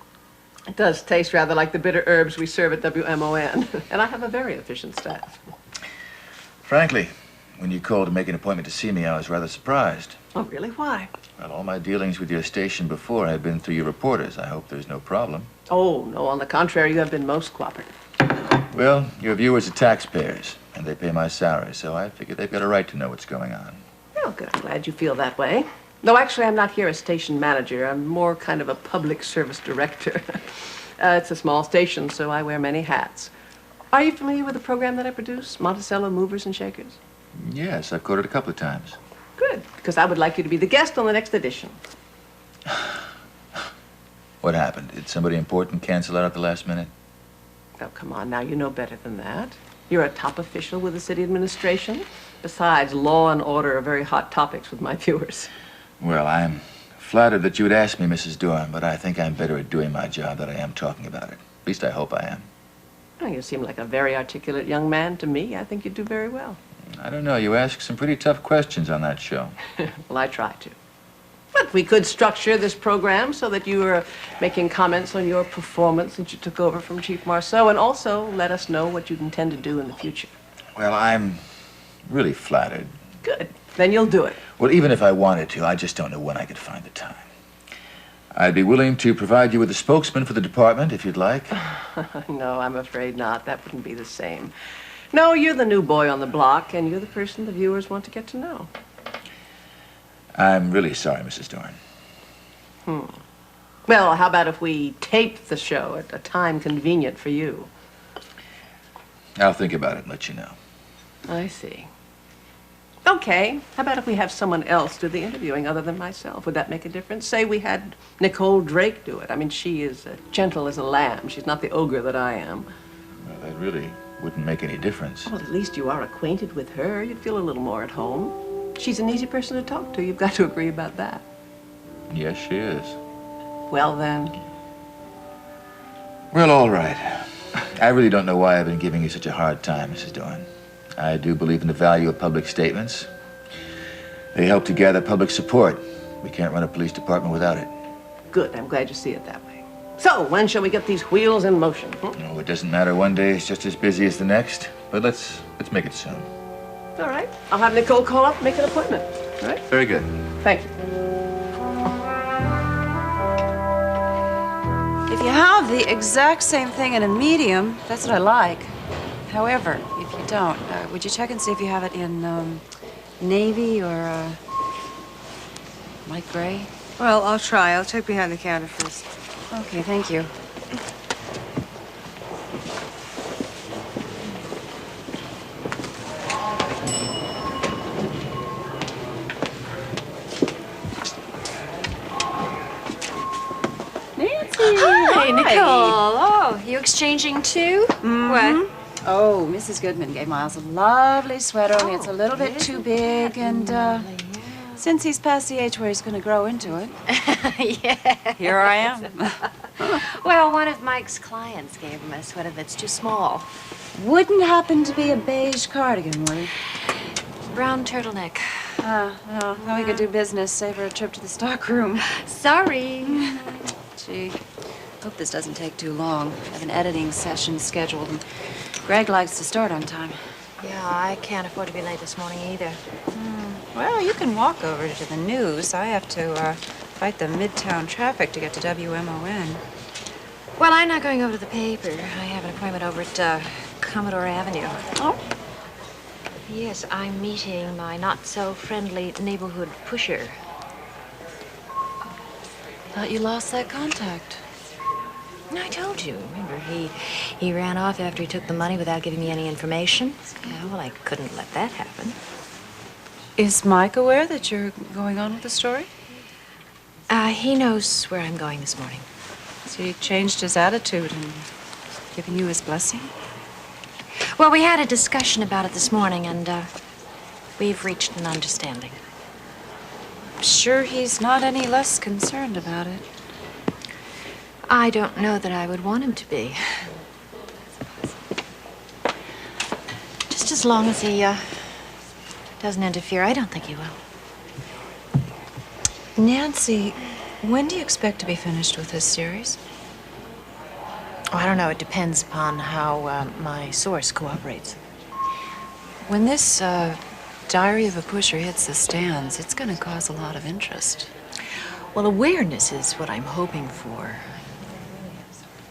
Speaker 19: It does taste rather like the bitter herbs we serve at WMON. And I have a very efficient staff.
Speaker 7: Frankly, when you called to make an appointment to see me, I was rather surprised.
Speaker 19: Oh, really? Why?
Speaker 7: Well, all my dealings with your station before had been through your reporters. I hope there's no problem.
Speaker 19: Oh, no, on the contrary, you have been most cooperative.
Speaker 7: Well, your viewers are taxpayers, and they pay my salary, so I figure they've got a right to know what's going on.
Speaker 19: Oh, good. I'm glad you feel that way. No, actually, I'm not here as station manager. I'm more kind of a public service director. It's a small station, so I wear many hats. Are you familiar with the program that I produce, Monticello Movers and Shakers?
Speaker 7: Yes, I've caught it a couple of times.
Speaker 19: Good, because I would like you to be the guest on the next edition.
Speaker 7: What happened? Did somebody important cancel out at the last minute?
Speaker 19: Oh, come on now, you know better than that. You're a top official with the city administration. Besides, law and order are very hot topics with my viewers.
Speaker 7: Well, I'm flattered that you would ask me, Mrs. Dorn, but I think I'm better at doing my job than I am talking about it. At least I hope I am.
Speaker 19: Oh, you seem like a very articulate young man to me. I think you do very well.
Speaker 7: I don't know. You ask some pretty tough questions on that show.
Speaker 19: Well, I try to. But we could structure this program so that you are making comments on your performance since you took over from Chief Marceau, and also let us know what you intend to do in the future.
Speaker 7: Well, I'm really flattered.
Speaker 19: Good. Then you'll do it.
Speaker 7: Well, even if I wanted to, I just don't know when I could find the time. I'd be willing to provide you with a spokesman for the department if you'd like.
Speaker 19: No, I'm afraid not. That wouldn't be the same. No, you're the new boy on the block, and you're the person the viewers want to get to know.
Speaker 7: I'm really sorry, Mrs. Dorn.
Speaker 19: Well, how about if we tape the show at a time convenient for you?
Speaker 7: I'll think about it and let you know.
Speaker 19: I see. Okay. How about if we have someone else do the interviewing other than myself? Would that make a difference? Say we had Nicole Drake do it. I mean, she is gentle as a lamb. She's not the ogre that I am.
Speaker 7: Well, that really wouldn't make any difference.
Speaker 19: Well, at least you are acquainted with her. You'd feel a little more at home. She's an easy person to talk to. You've got to agree about that.
Speaker 7: Yes, she is.
Speaker 19: Well, then.
Speaker 7: Well, all right. I really don't know why I've been giving you such a hard time, Mrs. Dorn. I do believe in the value of public statements. They help to gather public support. We can't run a police department without it.
Speaker 19: Good. I'm glad you see it that way. So, when shall we get these wheels in motion?
Speaker 7: No, it doesn't matter. One day is just as busy as the next. But let's make it soon.
Speaker 19: All right. I'll have Nicole call up and make an appointment. All right?
Speaker 7: Very good.
Speaker 19: Thank you.
Speaker 18: If you have the exact same thing in a medium, that's what I like. However, if you don't, would you check and see if you have it in navy or light gray?
Speaker 11: Well, I'll try. I'll check behind the counter first.
Speaker 18: Okay, thank you.
Speaker 17: Hi, Nicole. Oh, you exchanging too? What?
Speaker 18: Oh, Mrs. Goodman gave Miles a lovely sweater, only it's a little bit too big, and since he's past the age where he's going to grow into it,
Speaker 17: Yeah.
Speaker 18: here I am.
Speaker 17: Well, one of Mike's clients gave him a sweater that's too small.
Speaker 18: Wouldn't happen to be a beige cardigan, would it?
Speaker 17: Brown turtleneck.
Speaker 18: No, then we could do business, save her a trip to the stockroom.
Speaker 17: Sorry.
Speaker 18: Gee, Hope this doesn't take too long. I have an editing session scheduled, and Greg likes to start on time.
Speaker 17: Yeah, I can't afford to be late this morning either.
Speaker 18: Well, you can walk over to the news. I have to fight the midtown traffic to get to WMON.
Speaker 17: Well, I'm not going over to the paper. I have an appointment over at Commodore Avenue.
Speaker 18: Oh?
Speaker 17: Yes, I'm meeting my not-so-friendly neighborhood pusher.
Speaker 18: Thought you lost that contact.
Speaker 17: I told you. Remember, he ran off after he took the money without giving me any information. Yeah, well, I couldn't let that happen.
Speaker 18: Is Mike aware that you're going on with the story?
Speaker 17: He knows where I'm going this morning.
Speaker 18: So he changed his attitude and given you his blessing?
Speaker 17: Well, we had a discussion about it this morning, and we've reached an understanding.
Speaker 18: I'm sure he's not any less concerned about it.
Speaker 17: I don't know that I would want him to be. Just as long as he doesn't interfere, I don't think he will.
Speaker 18: Nancy, when do you expect to be finished with this series?
Speaker 17: Oh, I don't know. It depends upon how my source cooperates.
Speaker 18: When this Diary of a Pusher hits the stands, it's going to cause a lot of interest.
Speaker 17: Well, awareness is what I'm hoping for.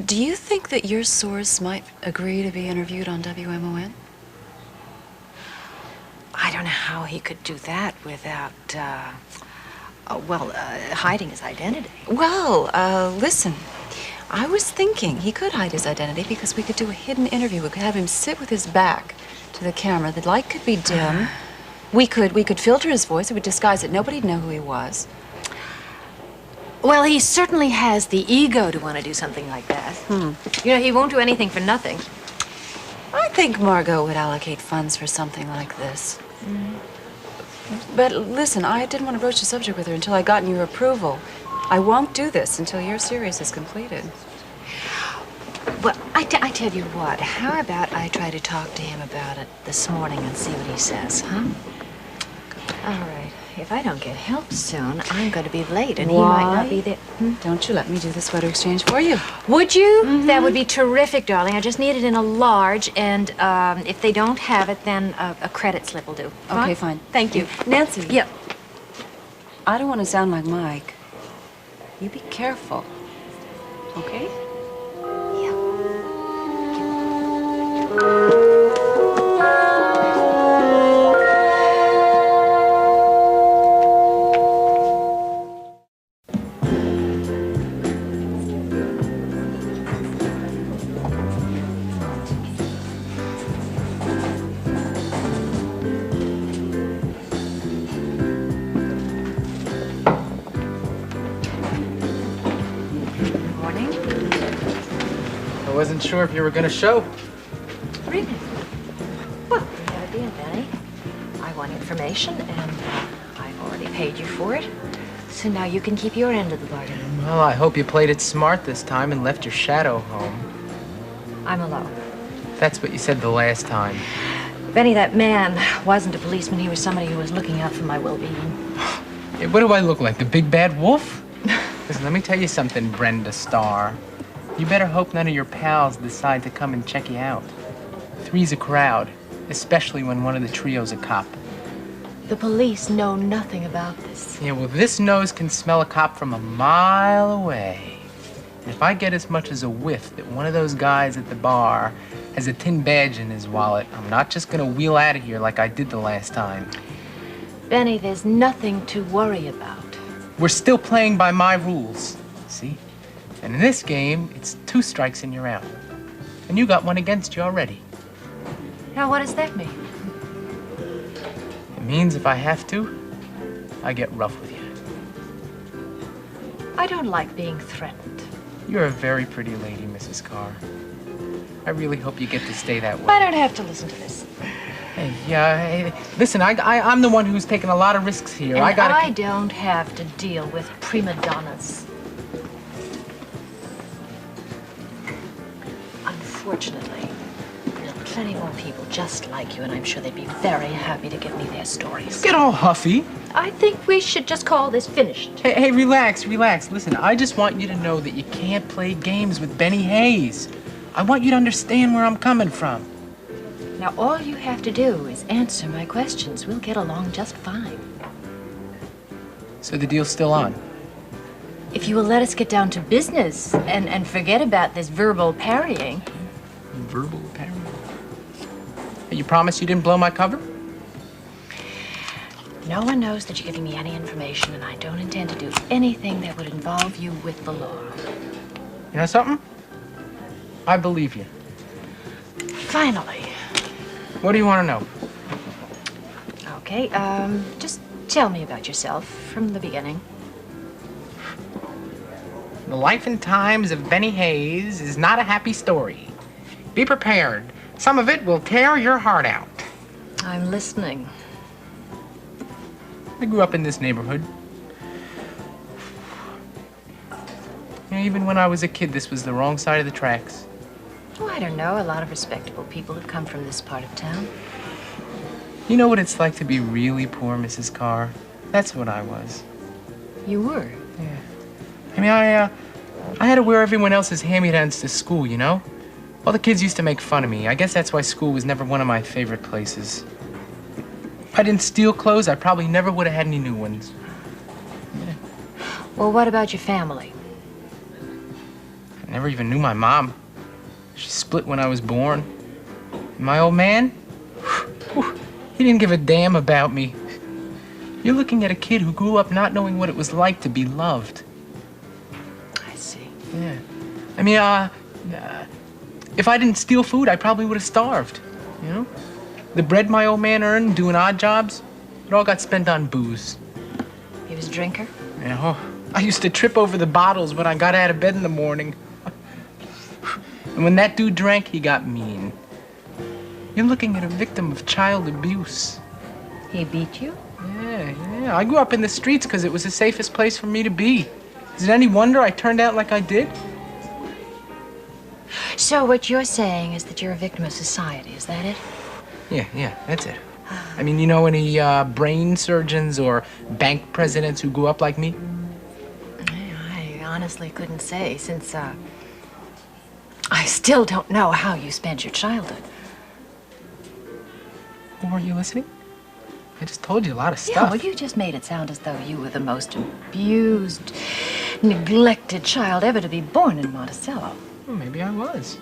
Speaker 18: Do you think that your source might agree to be interviewed on WMON?
Speaker 17: I don't know how he could do that without, hiding his identity.
Speaker 18: Well, listen. I was thinking he could hide his identity because we could do a hidden interview. We could have him sit with his back to the camera. The light could be dim. We could filter his voice. It would disguise it. Nobody'd know who he was.
Speaker 17: Well, he certainly has the ego to want to do something like that. You know, he won't do anything for nothing.
Speaker 18: I think Margot would allocate funds for something like this. But listen, I didn't want to broach the subject with her until I got your approval. I won't do this until your series is completed.
Speaker 17: Well, I tell you what, how about I try to talk to him about it this morning and see what he says, huh? All right. If I don't get help soon, I'm going to be late, and he might not be there.
Speaker 18: Don't you let me do the sweater exchange for you.
Speaker 17: Would you? That would be terrific, darling. I just need it in a large, and if they don't have it, then a credit slip will do.
Speaker 18: Okay, fine.
Speaker 17: Thank you.
Speaker 18: Nancy.
Speaker 17: Yep.
Speaker 18: I don't want to sound like Mike. You be careful, okay?
Speaker 8: I wasn't sure if you were going to show.
Speaker 17: Really? Well, you gotta be in, Benny. I want information, and I've already paid you for it. So now you can keep your end of the bargain.
Speaker 8: Well, I hope you played it smart this time and left your shadow home.
Speaker 17: I'm alone.
Speaker 8: That's what you said the last time.
Speaker 17: Benny, that man wasn't a policeman. He was somebody who was looking out for my well-being.
Speaker 8: Hey, what do I look like, the big bad wolf? Listen, let me tell you something, Brenda Starr. You better hope none of your pals decide to come and check you out. Three's a crowd, especially when one of the trio's a cop.
Speaker 17: The police know nothing about this.
Speaker 8: Yeah, well, this nose can smell a cop from a mile away. And if I get as much as a whiff that one of those guys at the bar has a tin badge in his wallet, I'm not just gonna wheel out of here like I did the last time.
Speaker 17: Benny, there's nothing to worry about.
Speaker 8: We're still playing by my rules, see? And in this game, it's 2 strikes and you're out. And you got one against you already.
Speaker 17: Now, what does that mean?
Speaker 8: It means if I have to, I get rough with you.
Speaker 17: I don't like being threatened.
Speaker 8: You're a very pretty lady, Mrs. Carr. I really hope you get to stay that way.
Speaker 17: I don't have to listen to this.
Speaker 8: Hey, hey, listen, I'm the one who's taking a lot of risks here.
Speaker 17: And
Speaker 8: I
Speaker 17: I don't have to deal with prima donnas. Unfortunately, there are plenty more people just like you, and I'm sure they'd be very happy to give me their stories.
Speaker 8: Get all huffy.
Speaker 17: I think we should just call this finished.
Speaker 20: Hey, relax, relax. Listen, I just want you to know that you can't play games with Benny Hayes. I want you to understand where I'm coming from.
Speaker 17: Now, all you have to do is answer my questions. We'll get along just fine.
Speaker 20: So the deal's still on?
Speaker 17: If you will let us get down to business and forget about this verbal parrying.
Speaker 20: Verbal parrying? Hey, you promise you didn't blow my cover?
Speaker 17: No one knows that you're giving me any information, and I don't intend to do anything that would involve you with the law.
Speaker 20: You know something? I believe you.
Speaker 17: Finally.
Speaker 20: What do you want to know?
Speaker 17: Okay, just tell me about yourself from the beginning.
Speaker 20: The life and times of Benny Hayes is not a happy story. Be prepared. Some of it will tear your heart out.
Speaker 17: I'm listening.
Speaker 20: I grew up in this neighborhood. You know, even when I was a kid, this was the wrong side of the tracks.
Speaker 17: Oh, I don't know. A lot of respectable people have come from this part of town.
Speaker 20: You know what it's like to be really poor, Mrs. Carr? That's what I was.
Speaker 17: You were?
Speaker 20: Yeah. I mean, I had to wear everyone else's hand-me-downs to school, you know? All the kids used to make fun of me. I guess that's why school was never one of my favorite places. If I didn't steal clothes, I probably never would have had any new ones. Yeah.
Speaker 17: Well, what about your family?
Speaker 20: I never even knew my mom. She split when I was born. And my old man? He didn't give a damn about me. You're looking at a kid who grew up not knowing what it was like to be loved.
Speaker 17: I see.
Speaker 20: Yeah. I mean, if I didn't steal food, I probably would have starved, you know? The bread my old man earned doing odd jobs, it all got spent on booze.
Speaker 17: He was a drinker?
Speaker 20: Yeah, oh, I used to trip over the bottles when I got out of bed in the morning. And when that dude drank, he got mean. You're looking at a victim of child abuse.
Speaker 17: He beat you?
Speaker 20: Yeah. I grew up in the streets because it was the safest place for me to be. Is it any wonder I turned out like I did?
Speaker 17: So what you're saying is that you're a victim of society, is that it?
Speaker 20: Yeah, that's it. I mean, you know any brain surgeons or bank presidents who grew up like me?
Speaker 17: I honestly couldn't say, since I still don't know how you spent your childhood.
Speaker 20: Well, were you listening? I just told you a lot of stuff.
Speaker 17: Yeah, well, you just made it sound as though you were the most abused, neglected child ever to be born in Monticello.
Speaker 20: Well, maybe I was.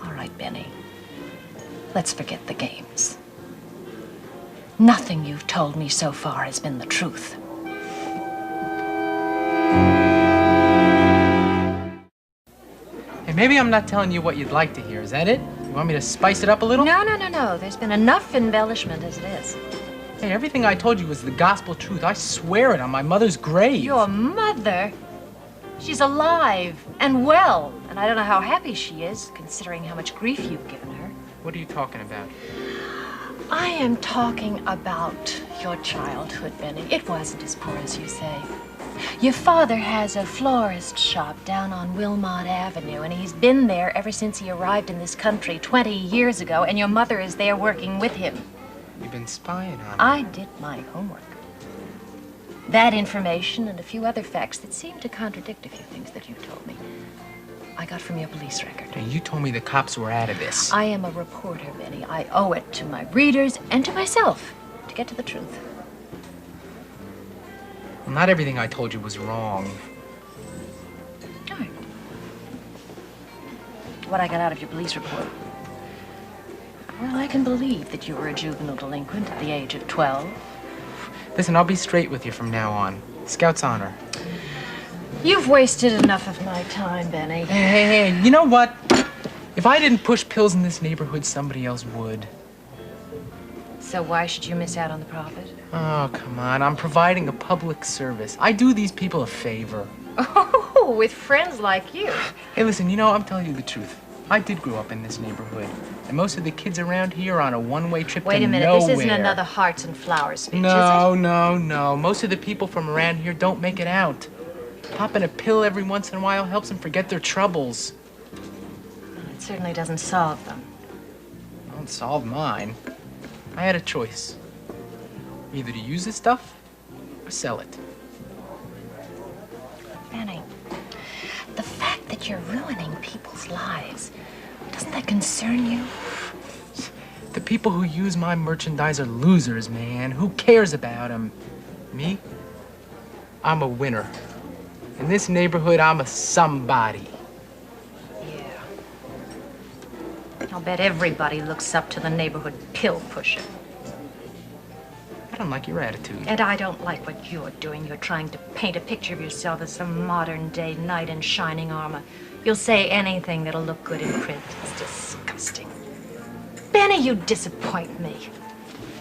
Speaker 17: All right, Benny. Let's forget the games. Nothing you've told me so far has been the truth.
Speaker 20: Hey, maybe I'm not telling you what you'd like to hear. Is that it? You want me to spice it up a little?
Speaker 17: No. There's been enough embellishment as it is.
Speaker 20: Hey, everything I told you was the gospel truth. I swear it on my mother's grave.
Speaker 17: Your mother? She's alive and well, and I don't know how happy she is, considering how much grief you've given her.
Speaker 20: What are you talking about?
Speaker 17: I am talking about your childhood, Benny. It wasn't as poor as you say. Your father has a florist shop down on Wilmot Avenue, and he's been there ever since he arrived in this country 20 years ago, and your mother is there working with him.
Speaker 20: You've been spying on me.
Speaker 17: I did my homework. That information and a few other facts that seem to contradict a few things that you've told me, I got from your police record.
Speaker 20: Hey, you told me the cops were out of this.
Speaker 17: I am a reporter, Benny. I owe it to my readers and to myself to get to the truth.
Speaker 20: Well, not everything I told you was wrong.
Speaker 17: All right. What I got out of your police report. Well, I can believe that you were a juvenile delinquent at the age of 12.
Speaker 20: Listen, I'll be straight with you from now on. Scout's honor.
Speaker 17: You've wasted enough of my time, Benny.
Speaker 20: Hey, you know what? If I didn't push pills in this neighborhood, somebody else would.
Speaker 17: So why should you miss out on the profit?
Speaker 20: Oh, come on. I'm providing a public service. I do these people a favor.
Speaker 17: Oh, with friends like you.
Speaker 20: Hey, listen, you know, I'm telling you the truth. I did grow up in this neighborhood, and most of the kids around here are on a one-way trip to nowhere.
Speaker 17: Wait a minute, this isn't another Hearts and Flowers speech, is it?
Speaker 20: No. Most of the people from around here don't make it out. Popping a pill every once in a while helps them forget their troubles.
Speaker 17: It certainly doesn't solve them.
Speaker 20: Don't solve mine. I had a choice. either to use this stuff or sell it.
Speaker 17: Benny, the fact that you're ruining people's lives, doesn't that concern you?
Speaker 20: The people who use my merchandise are losers, man. Who cares about them? Me? I'm a winner. In this neighborhood, I'm a somebody.
Speaker 17: I'll bet everybody looks up to the neighborhood pill pusher.
Speaker 20: I don't like your attitude.
Speaker 17: And I don't like what you're doing. You're trying to paint a picture of yourself as some modern-day knight in shining armor. You'll say anything that'll look good in print. It's disgusting. Benny, you disappoint me.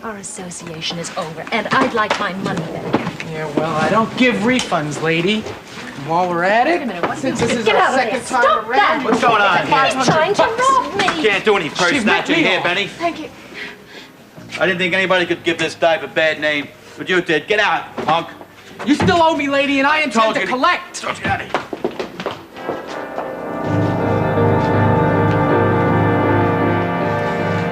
Speaker 17: Our association is over, and I'd like my money back.
Speaker 20: Yeah, well, I don't give refunds, lady. And while we're at it, since this is our second time around...
Speaker 21: What's going on here?
Speaker 17: He's trying to rob me.
Speaker 21: You can't do any purse snatching here, Benny.
Speaker 17: Thank you.
Speaker 21: I didn't think anybody could give this dive a bad name, but you did. Get out, punk.
Speaker 20: You still owe me, lady, and I intend to collect.
Speaker 21: Don't you get out of here.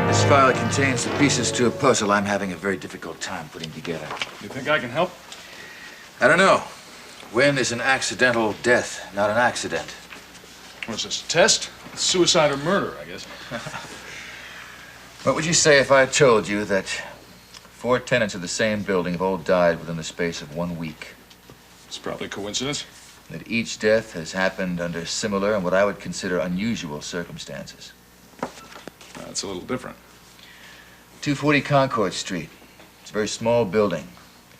Speaker 7: This file contains the pieces to a puzzle I'm having a very difficult time putting together.
Speaker 9: You think I can help?
Speaker 7: I don't know. When is an accidental death not an accident?
Speaker 9: What's this, a test? Suicide or murder, I guess.
Speaker 7: What would you say if I told you that 4 tenants of the same building have all died within the space of 1 week?
Speaker 9: It's probably a coincidence.
Speaker 7: That each death has happened under similar and what I would consider unusual circumstances.
Speaker 9: That's a little different.
Speaker 7: 240 Concord Street. It's a very small building.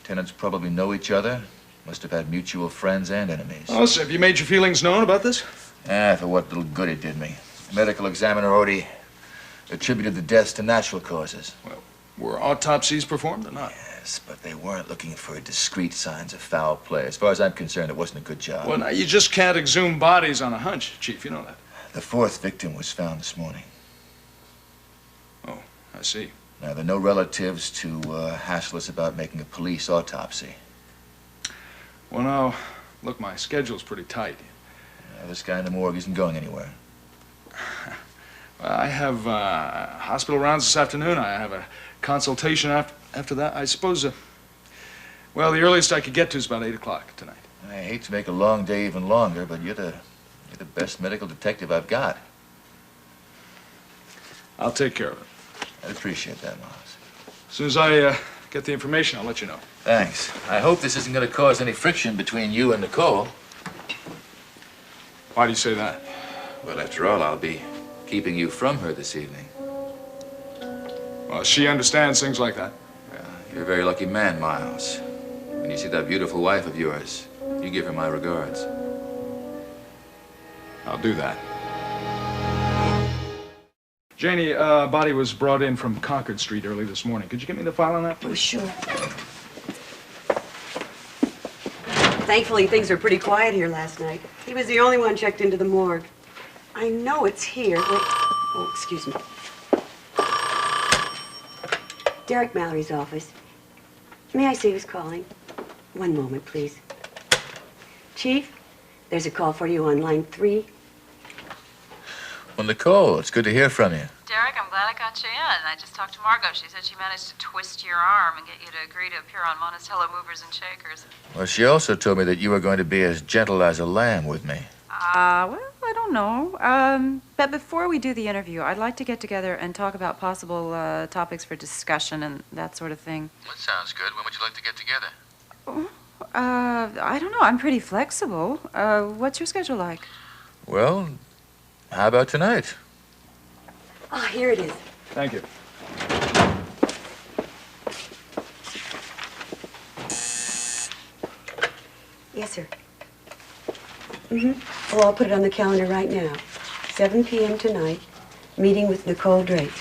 Speaker 7: Tenants probably know each other. Must have had mutual friends and enemies.
Speaker 9: Oh, so have you made your feelings known about this?
Speaker 7: For what little good it did me. The medical examiner already attributed the deaths to natural causes.
Speaker 9: Well, were autopsies performed or not?
Speaker 7: Yes, but they weren't looking for discrete signs of foul play. As far as I'm concerned, it wasn't a good job.
Speaker 9: Well, now, you just can't exhume bodies on a hunch, Chief. You know that.
Speaker 7: The 4th victim was found this morning.
Speaker 9: Oh, I see.
Speaker 7: Now, there are no relatives to hassle us about making a police autopsy.
Speaker 9: Well, now, look, my schedule's pretty tight.
Speaker 7: This guy in the morgue isn't going anywhere.
Speaker 9: Well, I have hospital rounds this afternoon. I have a consultation after that. I suppose, well, the earliest I could get to is about 8 o'clock tonight.
Speaker 7: I hate to make a long day even longer, but you're the best medical detective I've got.
Speaker 9: I'll take care of it.
Speaker 7: I'd appreciate that, Miles.
Speaker 9: As soon as I get the information, I'll let you know.
Speaker 7: Thanks. I hope this isn't going to cause any friction between you and Nicole.
Speaker 9: Why do you say that?
Speaker 7: Well, after all, I'll be keeping you from her this evening.
Speaker 9: Well, she understands things like that.
Speaker 7: Well, you're a very lucky man, Miles. When you see that beautiful wife of yours, you give her my regards.
Speaker 9: I'll do that. Janie, body was brought in from Concord Street early this morning. Could you get me the file on that, please?
Speaker 11: Oh, sure. Thankfully, things were pretty quiet here last night. He was the only one checked into the morgue. I know it's here. Wait. Oh, excuse me. Derek Mallory's office. May I see who's calling? One moment, please. Chief, there's a call for you on line 3.
Speaker 7: Well, Nicole, it's good to hear from you.
Speaker 18: Derek, I'm glad I got you in. I just talked to Margot. She said she managed to twist your arm and get you to agree to appear on Monticello Movers and Shakers.
Speaker 7: Well, she also told me that you were going to be as gentle as a lamb with me.
Speaker 18: Well, I don't know. But before we do the interview, I'd like to get together and talk about possible topics for discussion and that sort of thing.
Speaker 7: That sounds good. When would you like to get together?
Speaker 18: I don't know. I'm pretty flexible. What's your schedule like?
Speaker 7: Well, how about tonight?
Speaker 11: Ah, here it is.
Speaker 9: Thank you.
Speaker 11: Yes, sir. Oh, I'll put it on the calendar right now. 7 p.m. tonight, meeting with Nicole Drake.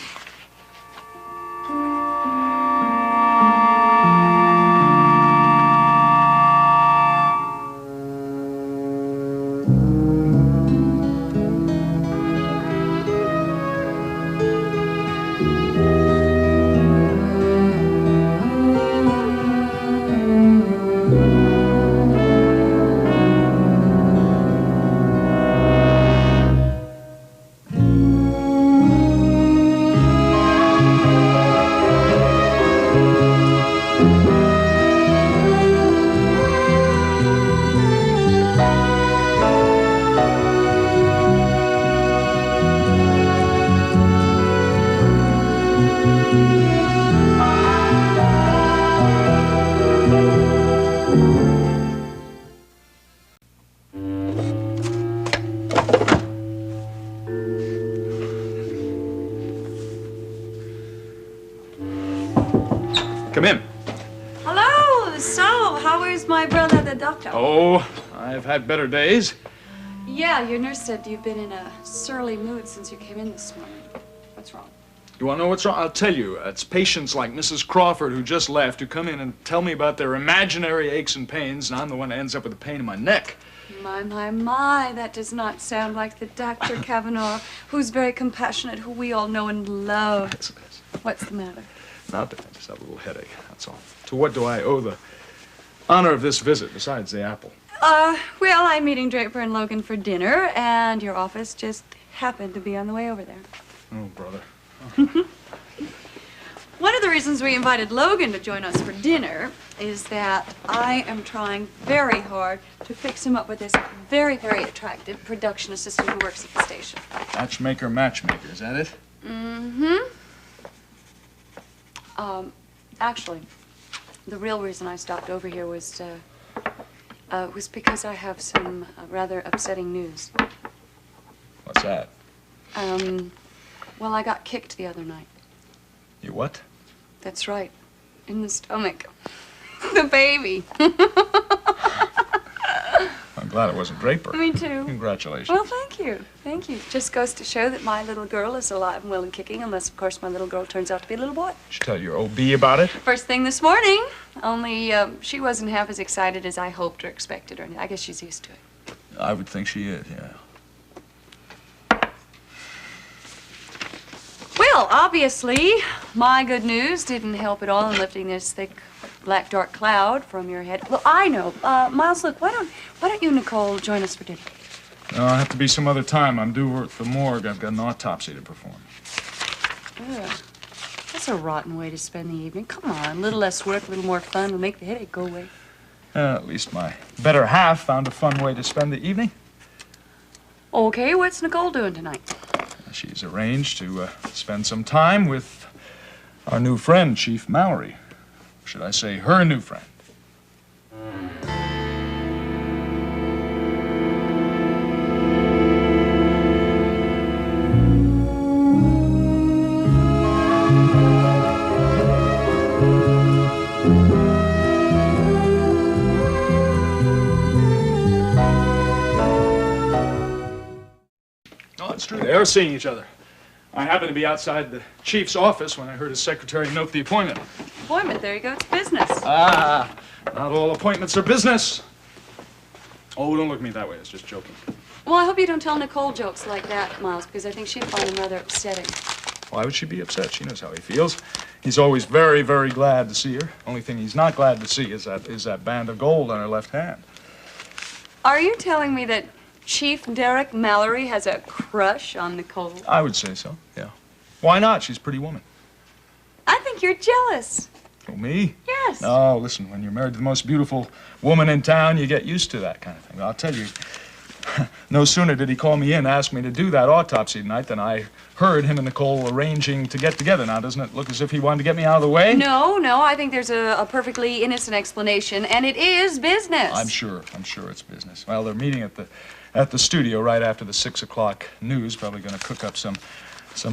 Speaker 12: so.
Speaker 9: Oh, I've had better days.
Speaker 12: Yeah, your nurse said you've been in a surly mood since you came in this morning. What's wrong?
Speaker 9: You want to know what's wrong? I'll tell you. It's patients like Mrs. Crawford who just left who come in and tell me about their imaginary aches and pains, and I'm the one that ends up with a pain in my neck.
Speaker 12: My, that does not sound like the Dr. Kavanaugh, who's very compassionate, who we all know and love.
Speaker 9: Yes, it is.
Speaker 12: What's the matter?
Speaker 9: Nothing. I just have a little headache, that's all. To what do I owe the honor of this visit, besides the apple?
Speaker 12: Well, I'm meeting Draper and Logan for dinner, and your office just happened to be on the way over there.
Speaker 9: Oh, brother.
Speaker 12: One of the reasons we invited Logan to join us for dinner is that I am trying very hard to fix him up with this very, very attractive production assistant who works at the station.
Speaker 9: Matchmaker, is that it?
Speaker 12: Mm-hmm. Actually, the real reason I stopped over here was because I have some rather upsetting news.
Speaker 9: What's that?
Speaker 12: Well, I got kicked the other night.
Speaker 9: You what?
Speaker 12: That's right. In the stomach. The baby.
Speaker 9: I'm glad it wasn't Draper.
Speaker 12: Me too.
Speaker 9: Congratulations.
Speaker 12: Well, thank you. Thank you. Just goes to show that my little girl is alive and well and kicking, unless, of course, my little girl turns out to be a little boy.
Speaker 9: Did you tell your OB about it?
Speaker 12: First thing this morning. Only she wasn't half as excited as I hoped or expected, or anything. I guess she's used to it.
Speaker 9: I would think she is, yeah.
Speaker 12: Well, obviously, my good news didn't help at all in lifting this thick, black, dark cloud from your head. Well, I know. Miles, look, why don't you, Nicole, join us for dinner?
Speaker 9: No, I'll have to be some other time. I'm due at the morgue. I've got an autopsy to perform.
Speaker 12: Ugh. That's a rotten way to spend the evening. Come on, a little less work, a little more fun will make the headache go away.
Speaker 9: At least my better half found a fun way to spend the evening.
Speaker 12: Okay, what's Nicole doing tonight?
Speaker 9: She's arranged to spend some time with our new friend, Chief Mallory. Should I say her new friend? Oh, it's true. They are seeing each other. I happened to be outside the chief's office when I heard his secretary note the appointment.
Speaker 12: Appointment, there you go, it's business.
Speaker 9: Ah, not all appointments are business. Oh, don't look at me that way. I was just joking.
Speaker 12: Well, I hope you don't tell Nicole jokes like that, Miles, because I think she'd find them rather upsetting.
Speaker 9: Why would she be upset? She knows how he feels. He's always very, very glad to see her. Only thing he's not glad to see is that band of gold on her left hand.
Speaker 12: Are you telling me that Chief Derek Mallory has a crush on Nicole?
Speaker 9: I would say so, yeah. Why not? She's a pretty woman.
Speaker 12: I think you're jealous.
Speaker 9: Oh, me?
Speaker 12: Yes.
Speaker 9: No, listen, when you're married to the most beautiful woman in town, you get used to that kind of thing. I'll tell you, no sooner did he call me in and ask me to do that autopsy tonight than I heard him and Nicole arranging to get together. Now, doesn't it look as if he wanted to get me out of the way?
Speaker 12: No, I think there's a perfectly innocent explanation, and it is business.
Speaker 9: I'm sure it's business. Well, they're meeting at the studio right after the 6 o'clock news. Probably going to cook up some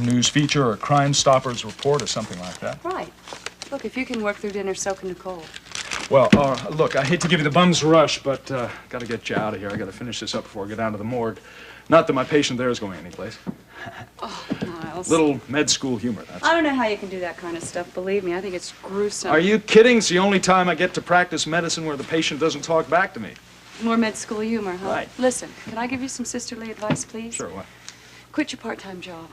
Speaker 9: news feature or a Crime Stoppers report or something like that.
Speaker 12: Right. Look, if you can work through dinner, so can Nicole.
Speaker 9: Well, look, I hate to give you the bum's rush, but got to get you out of here. I got to finish this up before I go down to the morgue. Not that my patient there is going anyplace.
Speaker 12: Oh, Miles.
Speaker 9: Little med school humor, that's
Speaker 12: I don't know how you can do that kind of stuff, believe me. I think it's gruesome.
Speaker 9: Are you kidding? It's the only time I get to practice medicine where the patient doesn't talk back to me.
Speaker 12: More med school humor, huh?
Speaker 9: Right.
Speaker 12: Listen, can I give you some sisterly advice, please?
Speaker 9: Sure, what?
Speaker 12: Quit your part-time job.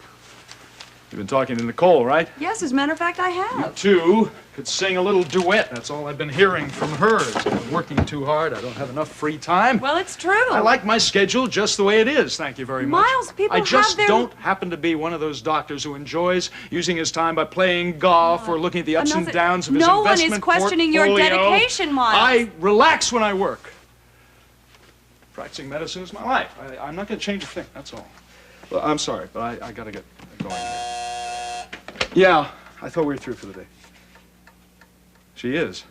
Speaker 9: You've been talking to Nicole, right?
Speaker 12: Yes, as a matter of fact, I have.
Speaker 9: You two could sing a little duet. That's all I've been hearing from her. I've been working too hard. I don't have enough free time.
Speaker 12: Well, it's true.
Speaker 9: I like my schedule just the way it is, thank you very much.
Speaker 12: Miles, people
Speaker 9: I just
Speaker 12: have their...
Speaker 9: don't happen to be one of those doctors who enjoys using his time by playing golf or looking at the ups and downs of his
Speaker 12: No one
Speaker 9: investment
Speaker 12: is questioning
Speaker 9: portfolio.
Speaker 12: your dedication, Miles.
Speaker 9: I relax when I work. Practicing medicine is my life. I'm not going to change a thing, that's all. Well, I'm sorry, but I got to get going here. Yeah, I thought we were through for the day. She is.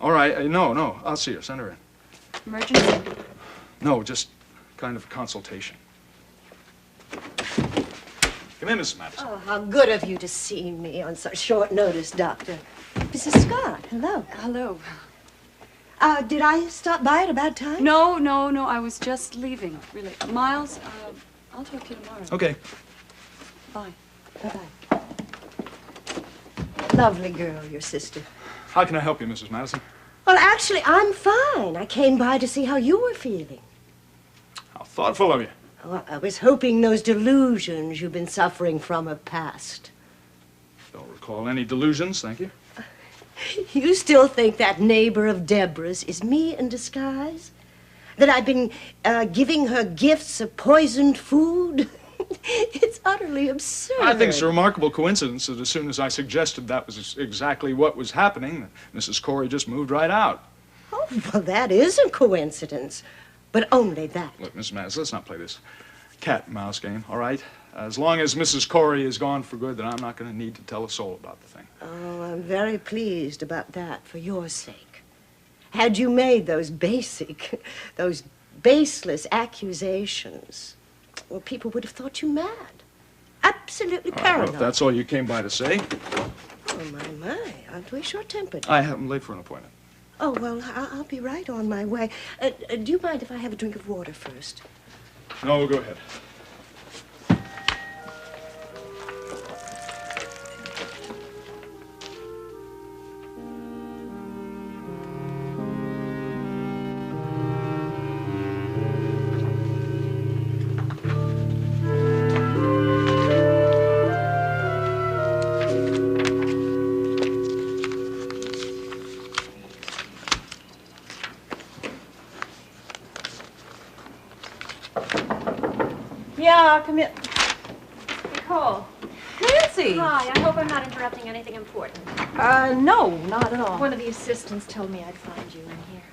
Speaker 9: All right, no, I'll see her. Send her in.
Speaker 12: Emergency?
Speaker 9: No, just kind of a consultation. Come in, Mrs. Madison.
Speaker 4: Oh, how good of you to see me on such short notice, Doctor. Mrs. Scott, hello.
Speaker 12: Hello.
Speaker 4: Did I stop by at a bad time?
Speaker 12: No, no, no. I was just leaving, really. Miles, I'll talk to you tomorrow.
Speaker 9: Okay.
Speaker 12: Bye.
Speaker 4: Bye-bye. Lovely girl, your sister.
Speaker 9: How can I help you, Mrs. Madison?
Speaker 4: Well, actually, I'm fine. I came by to see how you were feeling.
Speaker 9: How thoughtful of you.
Speaker 4: Oh, I was hoping those delusions you've been suffering from have passed.
Speaker 9: Don't recall any delusions, thank you.
Speaker 4: You still think that neighbor of Deborah's is me in disguise? That I've been giving her gifts of poisoned food? It's utterly absurd.
Speaker 9: I think it's a remarkable coincidence that as soon as I suggested that was exactly what was happening, Mrs. Corey just moved right out.
Speaker 4: Oh, well, that is a coincidence, but only that.
Speaker 9: Look, Mrs. Madison, let's not play this cat and mouse game, all right? As long as Mrs. Corey is gone for good, then I'm not going to need to tell a soul about the thing.
Speaker 4: Oh, I'm very pleased about that for your sake. Had you made those those baseless accusations, well, people would have thought you mad. Absolutely
Speaker 9: All right,
Speaker 4: paranoid.
Speaker 9: well, if that's all you came by to say,
Speaker 4: Oh, my, aren't we short-tempered?
Speaker 9: I'm late for an appointment.
Speaker 4: Oh, well, I'll be right on my way. Do you mind if I have a drink of water first?
Speaker 9: No, go ahead.
Speaker 17: Yeah, come in.
Speaker 6: Nicole. Nancy!
Speaker 17: Hi, I hope I'm not interrupting anything important.
Speaker 6: No, not at all.
Speaker 17: One of the assistants told me I'd find you in here.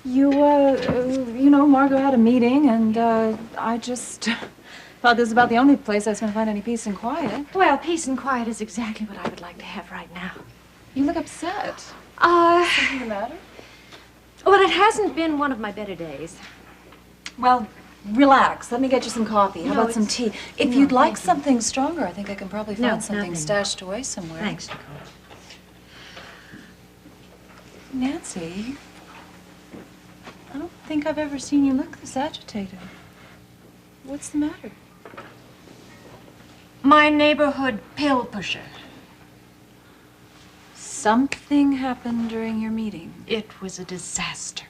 Speaker 6: You know, Margot had a meeting, and I just thought this was about the only place I was going to find any peace and quiet.
Speaker 17: Well, peace and quiet is exactly what I would like to have right now.
Speaker 6: You look upset.
Speaker 17: Something
Speaker 6: the matter?
Speaker 17: Well, it hasn't been one of my better days.
Speaker 6: Well, relax. Let me get you some coffee. How
Speaker 17: No,
Speaker 6: about some
Speaker 17: it's-
Speaker 6: tea? If
Speaker 17: no,
Speaker 6: you'd like
Speaker 17: thank you.
Speaker 6: something stronger, I think I can probably
Speaker 17: No,
Speaker 6: find something
Speaker 17: nothing.
Speaker 6: stashed away somewhere.
Speaker 17: Thanks, Nicole.
Speaker 6: Nancy, I don't think I've ever seen you look this agitated. What's the matter?
Speaker 17: My neighborhood pill pusher.
Speaker 6: Something happened during your meeting.
Speaker 17: It was a disaster.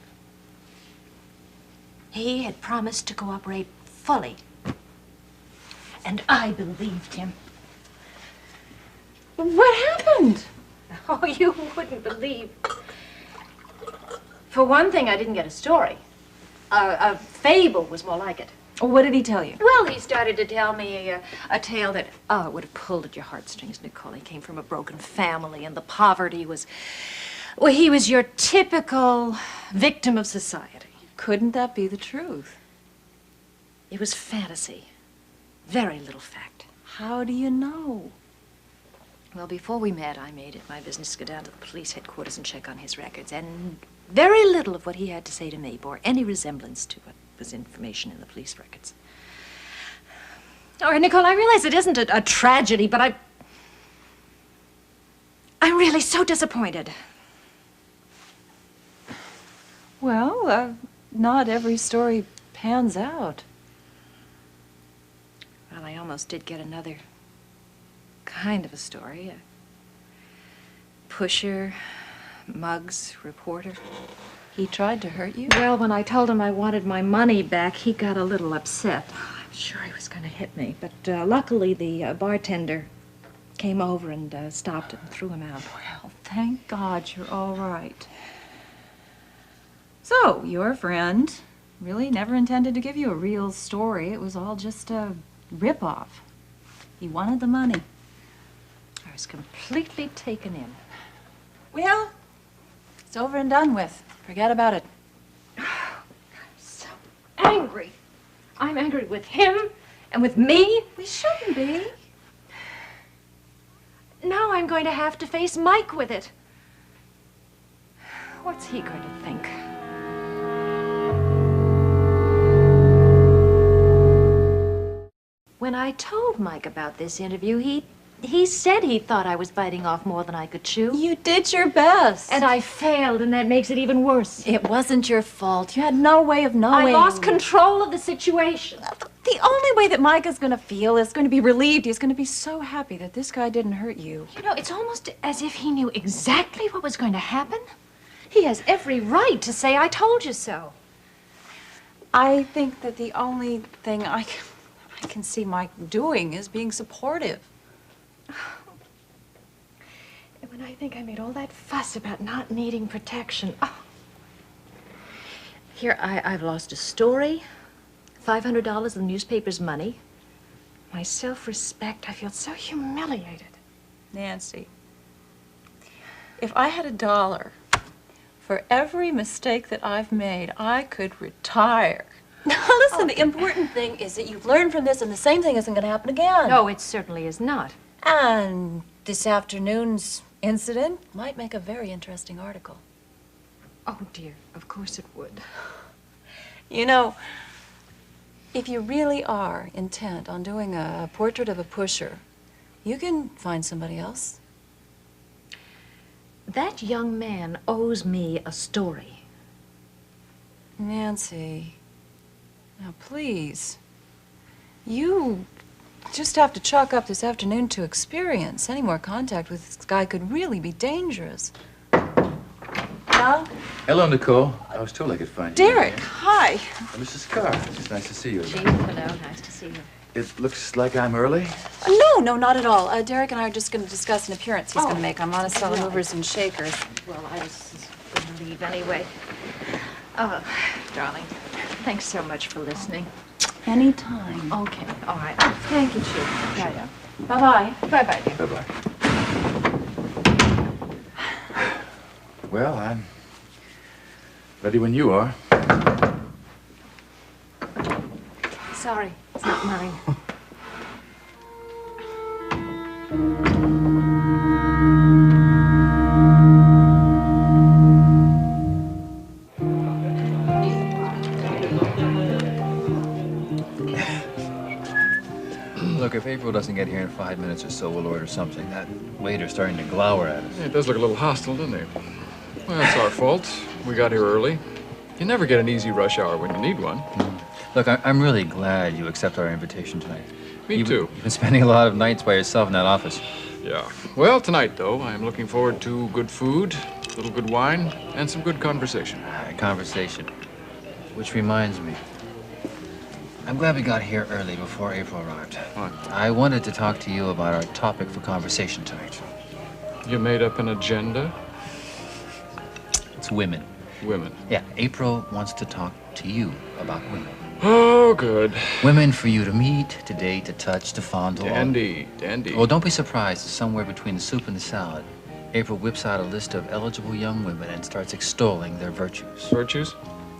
Speaker 17: He had promised to cooperate fully. And I believed him.
Speaker 6: What happened?
Speaker 17: Oh, you wouldn't believe. For one thing, I didn't get a story. A fable was more like it.
Speaker 6: What did he tell you?
Speaker 17: Well, he started to tell me a tale that, it would have pulled at your heartstrings, Nicole. He came from a broken family, and the poverty was, well, he was your typical victim of society.
Speaker 6: Couldn't that be the truth?
Speaker 17: It was fantasy. Very little fact.
Speaker 6: How do you know?
Speaker 17: Well, before we met, I made it my business to go down to the police headquarters and check on his records, and very little of what he had to say to me bore any resemblance to what was information in the police records. All right, Nicole, I realize it isn't a tragedy, but I'm really so disappointed.
Speaker 6: Well, not every story pans out.
Speaker 17: Well, I almost did get another kind of a story. A pusher, mugs, reporter.
Speaker 6: He tried to hurt you?
Speaker 17: Well, when I told him I wanted my money back, he got a little upset. I'm sure he was going to hit me, but luckily the bartender came over and stopped it and threw him out.
Speaker 6: Well, thank God you're all right. So, your friend really never intended to give you a real story. It was all just a rip-off. He wanted the money.
Speaker 17: I was completely taken in.
Speaker 6: Well, it's over and done with. Forget about it.
Speaker 17: I'm so angry. I'm angry with him and with me.
Speaker 6: We shouldn't be.
Speaker 17: Now I'm going to have to face Mike with it. What's he going to think? When I told Mike about this interview, he He said he thought I was biting off more than I could chew.
Speaker 18: You did your best.
Speaker 17: And I failed, and that makes it even worse.
Speaker 18: It wasn't your fault. You had no way of knowing.
Speaker 17: I lost control of the situation.
Speaker 18: The only way that Micah's going to feel is going to be relieved. He's going to be so happy that this guy didn't hurt you.
Speaker 17: You know, it's almost as if he knew exactly what was going to happen. He has every right to say, I told you so.
Speaker 18: I think that the only thing I can see Mike doing is being supportive.
Speaker 17: And when I think I made all that fuss about not needing protection. Oh. Here, I've lost a story, $500 of the newspaper's money, my self-respect. I feel so humiliated.
Speaker 18: Nancy, if I had $1 for every mistake that I've made, I could retire. Now, listen, the important thing is that you've learned from this and the same thing isn't going to happen again.
Speaker 17: No, it certainly is not.
Speaker 18: And this afternoon's incident might make a very interesting article.
Speaker 17: Oh, dear, of course it would.
Speaker 18: You know, if you really are intent on doing a portrait of a pusher, you can find somebody else.
Speaker 17: That young man owes me a story.
Speaker 18: Nancy, now please, you just have to chalk up this afternoon to experience. Any more contact with this guy could really be dangerous. Well?
Speaker 7: Hello, Nicole. I was told I could find you.
Speaker 18: Derek, hi.
Speaker 7: Mrs. Carr, it's nice to see you again.
Speaker 17: Hello, nice to see you.
Speaker 7: It looks like I'm early.
Speaker 18: No, not at all. Derek and I are just going to discuss an appearance he's going to make on Monticello Movers and Shakers.
Speaker 17: Well, I was going to leave anyway. Oh, darling, thanks so much for listening.
Speaker 18: Anytime.
Speaker 17: Okay, all right. Oh, thank you, Chief.
Speaker 18: Yeah. Bye-bye.
Speaker 17: Bye-bye, dear.
Speaker 7: Bye-bye. Well, I'm ready when you are.
Speaker 17: Sorry, it's not mine.
Speaker 13: Look, if April doesn't get here in 5 minutes or so, we'll order something. That waiter's starting to glower at us.
Speaker 8: Yeah, it does look a little hostile, doesn't it? Well, it's our fault. We got here early. You never get an easy rush hour when you need one.
Speaker 13: Look, I'm really glad you accept our invitation tonight.
Speaker 8: Me too.
Speaker 13: You've been spending a lot of nights by yourself in that office.
Speaker 8: Yeah. Well, tonight, though, I'm looking forward to good food, a little good wine, and some good conversation.
Speaker 13: Conversation. Which reminds me. I'm glad we got here early before April arrived.
Speaker 8: What?
Speaker 13: I wanted to talk to you about our topic for conversation tonight.
Speaker 8: You made up an agenda?
Speaker 13: It's women.
Speaker 8: Women.
Speaker 13: Yeah, April wants to talk to you about women.
Speaker 8: Oh, good.
Speaker 13: Women for you to meet, to date, to touch, to fondle.
Speaker 8: Dandy, dandy.
Speaker 13: Well, don't be surprised if somewhere between the soup and the salad, April whips out a list of eligible young women and starts extolling their virtues.
Speaker 8: Virtues?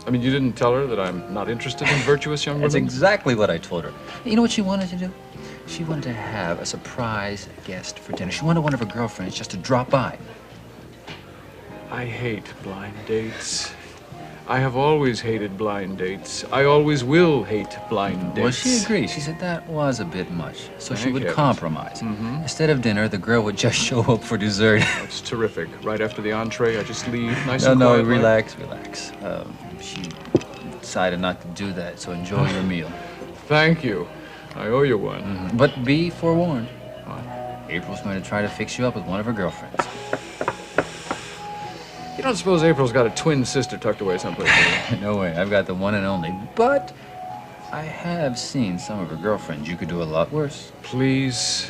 Speaker 8: I mean, you didn't tell her that I'm not interested in virtuous young women?
Speaker 13: That's exactly what I told her. You know what she wanted to do? She wanted to have a surprise guest for dinner. She wanted one of her girlfriends just to drop by.
Speaker 8: I hate blind dates. I have always hated blind dates. I always will hate blind dates.
Speaker 13: Well, she agreed. She said that was a bit much. So she
Speaker 8: Thank
Speaker 13: would
Speaker 8: heavens.
Speaker 13: compromise. Instead of dinner, the girl would just show up for dessert.
Speaker 8: That's terrific. Right after the entree, I just leave nice
Speaker 13: No,
Speaker 8: and
Speaker 13: no,
Speaker 8: quiet.
Speaker 13: relax, relax. She decided not to do that, so enjoy your meal.
Speaker 8: Thank you. I owe you one.
Speaker 13: But be forewarned. April's going to try to fix you up with one of her girlfriends.
Speaker 8: You don't suppose April's got a twin sister tucked away someplace?
Speaker 13: No way. I've got the one and only. But I have seen some of her girlfriends. You could do a lot worse.
Speaker 8: Please,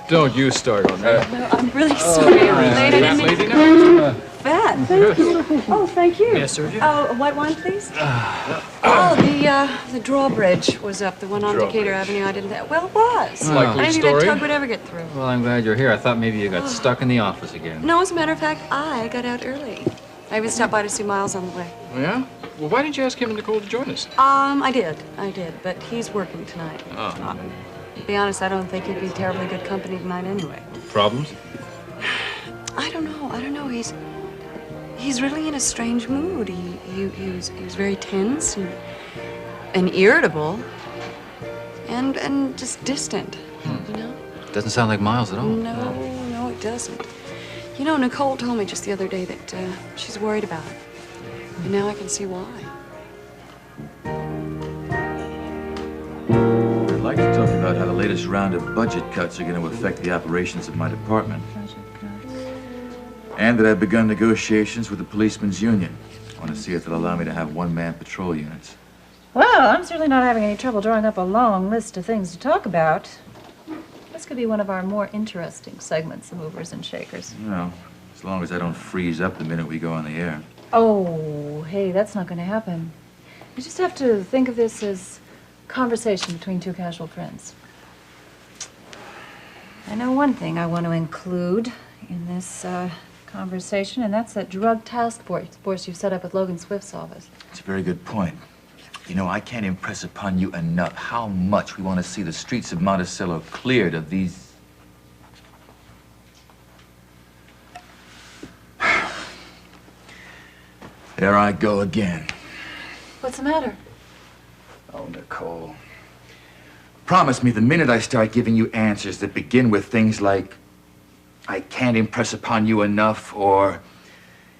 Speaker 8: don't you start on me.
Speaker 18: No, I'm really sorry. I didn't mean
Speaker 8: lady now.
Speaker 18: Fat. Thank you. Oh, thank you.
Speaker 8: May I serve you?
Speaker 18: Oh, white wine, please. Oh, the drawbridge was up, the one on Decatur Avenue. I didn't. Well, it was.
Speaker 13: Likely
Speaker 18: I didn't think
Speaker 13: story.
Speaker 18: that tug would ever get through.
Speaker 13: Well, I'm glad you're here. I thought maybe you got stuck in the office again.
Speaker 18: No, as a matter of fact, I got out early. I even stopped by to see Miles on the way.
Speaker 8: Oh, yeah? Well, why didn't you ask him and Nicole to join us?
Speaker 18: I did, but he's working tonight.
Speaker 8: Oh.
Speaker 18: To be honest, I don't think he'd be terribly good company tonight anyway.
Speaker 13: Problems?
Speaker 18: I don't know. He's really in a strange mood. He was very tense and irritable and just distant. You know?
Speaker 13: Doesn't sound like Miles at all.
Speaker 12: No, it doesn't. You know, Nicole told me just the other day that she's worried about it. And now I can see why.
Speaker 7: I'd like to talk about how the latest round of budget cuts are going to affect the operations of my department. And that I've begun negotiations with the policemen's union. I want to see if they'll allow me to have one-man patrol units.
Speaker 5: Well, I'm certainly not having any trouble drawing up a long list of things to talk about. This could be one of our more interesting segments, the movers and shakers.
Speaker 7: Well, as long as I don't freeze up the minute we go on the air.
Speaker 5: Oh, hey, that's not going to happen. You just have to think of this as conversation between two casual friends. I know one thing I want to include in this conversation, and that's that drug task force you've set up with Logan Swift's office.
Speaker 7: It's a very good point. You know, I can't impress upon you enough how much we want to see the streets of Monticello cleared of these... There I go again.
Speaker 5: What's the matter?
Speaker 7: Oh, Nicole. Promise me the minute I start giving you answers that begin with things like, I can't impress upon you enough, or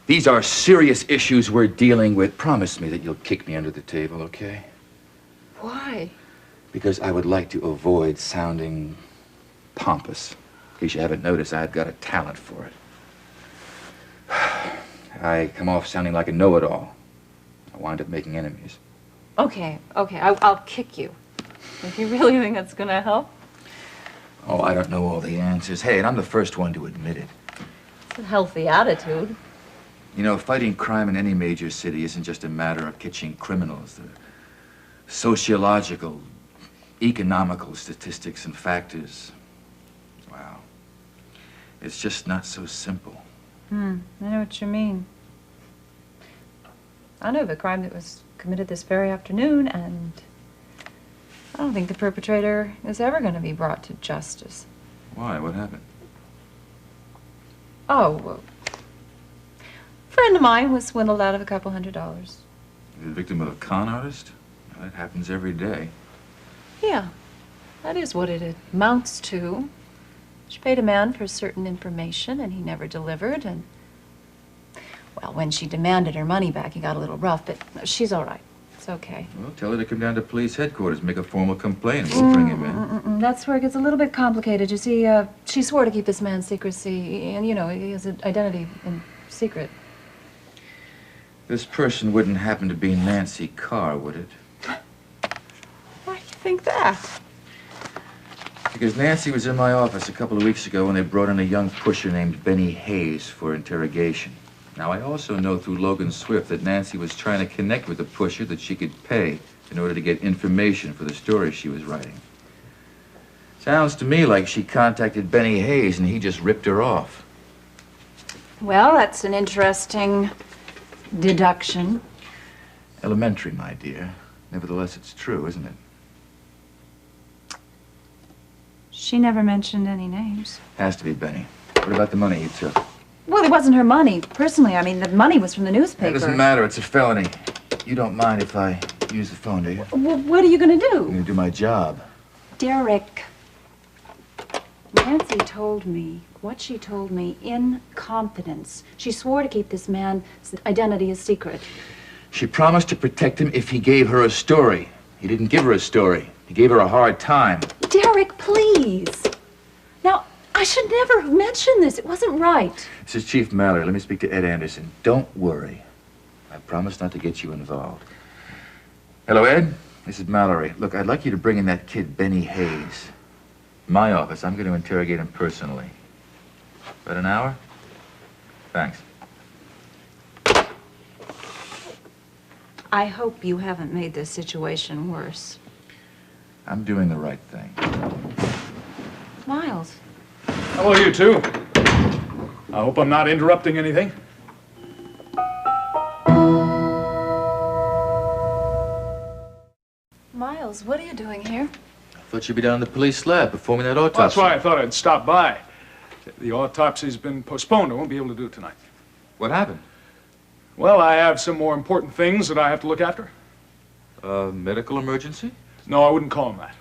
Speaker 7: these are serious issues we're dealing with, promise me that you'll kick me under the table, okay?
Speaker 12: Why?
Speaker 7: Because I would like to avoid sounding pompous. In case you haven't noticed, I've got a talent for it. I come off sounding like a know-it-all. I wind up making enemies.
Speaker 5: Okay, I'll kick you. If you really think that's going to help.
Speaker 7: Oh, I don't know all the answers. Hey, and I'm the first one to admit it.
Speaker 5: It's a healthy attitude.
Speaker 7: You know, fighting crime in any major city isn't just a matter of catching criminals. The sociological, economical statistics and factors, wow, it's just not so simple.
Speaker 5: I know what you mean. I know of a crime that was committed this very afternoon, and I don't think the perpetrator is ever going to be brought to justice.
Speaker 7: Why? What happened?
Speaker 5: Oh, a friend of mine was swindled out of $200.
Speaker 7: The victim of a con artist? Well, that happens every day.
Speaker 5: Yeah, that is what it amounts to. She paid a man for certain information, and he never delivered, and, well, when she demanded her money back, he got a little rough, but she's all right. It's okay.
Speaker 7: Well, tell her to come down to police headquarters, make a formal complaint, and we'll bring him in.
Speaker 5: That's where it gets a little bit complicated. You see, she swore to keep this man's secrecy, and, you know, his identity in secret.
Speaker 7: This person wouldn't happen to be Nancy Carr, would it?
Speaker 5: Why do you think that?
Speaker 7: Because Nancy was in my office a couple of weeks ago when they brought in a young pusher named Benny Hayes for interrogation. Now, I also know through Logan Swift that Nancy was trying to connect with the pusher that she could pay in order to get information for the story she was writing. Sounds to me like she contacted Benny Hayes and he just ripped her off.
Speaker 5: Well, that's an interesting deduction.
Speaker 7: Elementary, my dear. Nevertheless, it's true, isn't it?
Speaker 5: She never mentioned any names.
Speaker 7: Has to be Benny. What about the money you took?
Speaker 5: Well, it wasn't her money, personally. I mean, the money was from the newspaper.
Speaker 7: It doesn't matter. It's a felony. You don't mind if I use the phone, do you?
Speaker 5: Well, what are you going to do?
Speaker 7: I'm going to do my job.
Speaker 5: Derek, Nancy told me what she told me in confidence. She swore to keep this man's identity a secret.
Speaker 7: She promised to protect him if he gave her a story. He didn't give her a story. He gave her a hard time.
Speaker 5: Derek, please. Now, I should never have mentioned this. It wasn't right.
Speaker 7: This is Chief Mallory. Let me speak to Ed Anderson. Don't worry. I promise not to get you involved. Hello, Ed? This is Mallory. Look, I'd like you to bring in that kid, Benny Hayes. My office. I'm going to interrogate him personally. About an hour? Thanks.
Speaker 5: I hope you haven't made this situation worse.
Speaker 7: I'm doing the right thing.
Speaker 5: Miles.
Speaker 9: Hello, you two. I hope I'm not interrupting anything.
Speaker 5: Miles, what are you doing here?
Speaker 7: I thought you'd be down in the police lab performing that autopsy.
Speaker 9: Well, that's why I thought I'd stop by. The autopsy's been postponed. I won't be able to do it tonight.
Speaker 7: What happened?
Speaker 9: Well, I have some more important things that I have to look after.
Speaker 7: Medical emergency?
Speaker 9: No, I wouldn't call them that.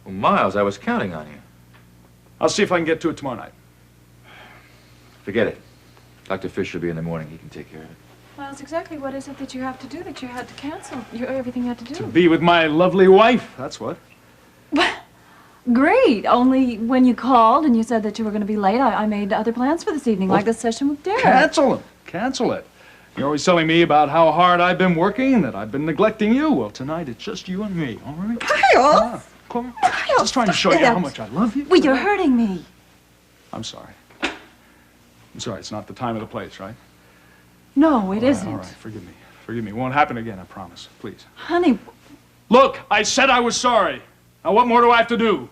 Speaker 7: Well, Miles, I was counting on you.
Speaker 9: I'll see if I can get to it tomorrow night.
Speaker 7: Forget it. Dr. Fisher will be in the morning. He can take care of it.
Speaker 5: Well, it's exactly what is it that you have to do that you had to cancel? Everything you had to do.
Speaker 9: To be with my lovely wife, that's what.
Speaker 5: Great. Only when you called and you said that you were going to be late, I made other plans for this evening, like the session with Derek.
Speaker 9: Cancel it. Cancel it. You're always telling me about how hard I've been working and that I've been neglecting you. Well, tonight it's just you and me, all right?
Speaker 5: Kyle!
Speaker 9: Come on. Just trying to show you how much I love you.
Speaker 5: Well, you're hurting me.
Speaker 9: I'm sorry. I'm sorry. It's not the time or the place, right?
Speaker 5: No, it isn't.
Speaker 9: All right. Forgive me. Forgive me. It won't happen again, I promise. Please.
Speaker 5: Honey.
Speaker 9: Look, I said I was sorry. Now, what more do I have to do?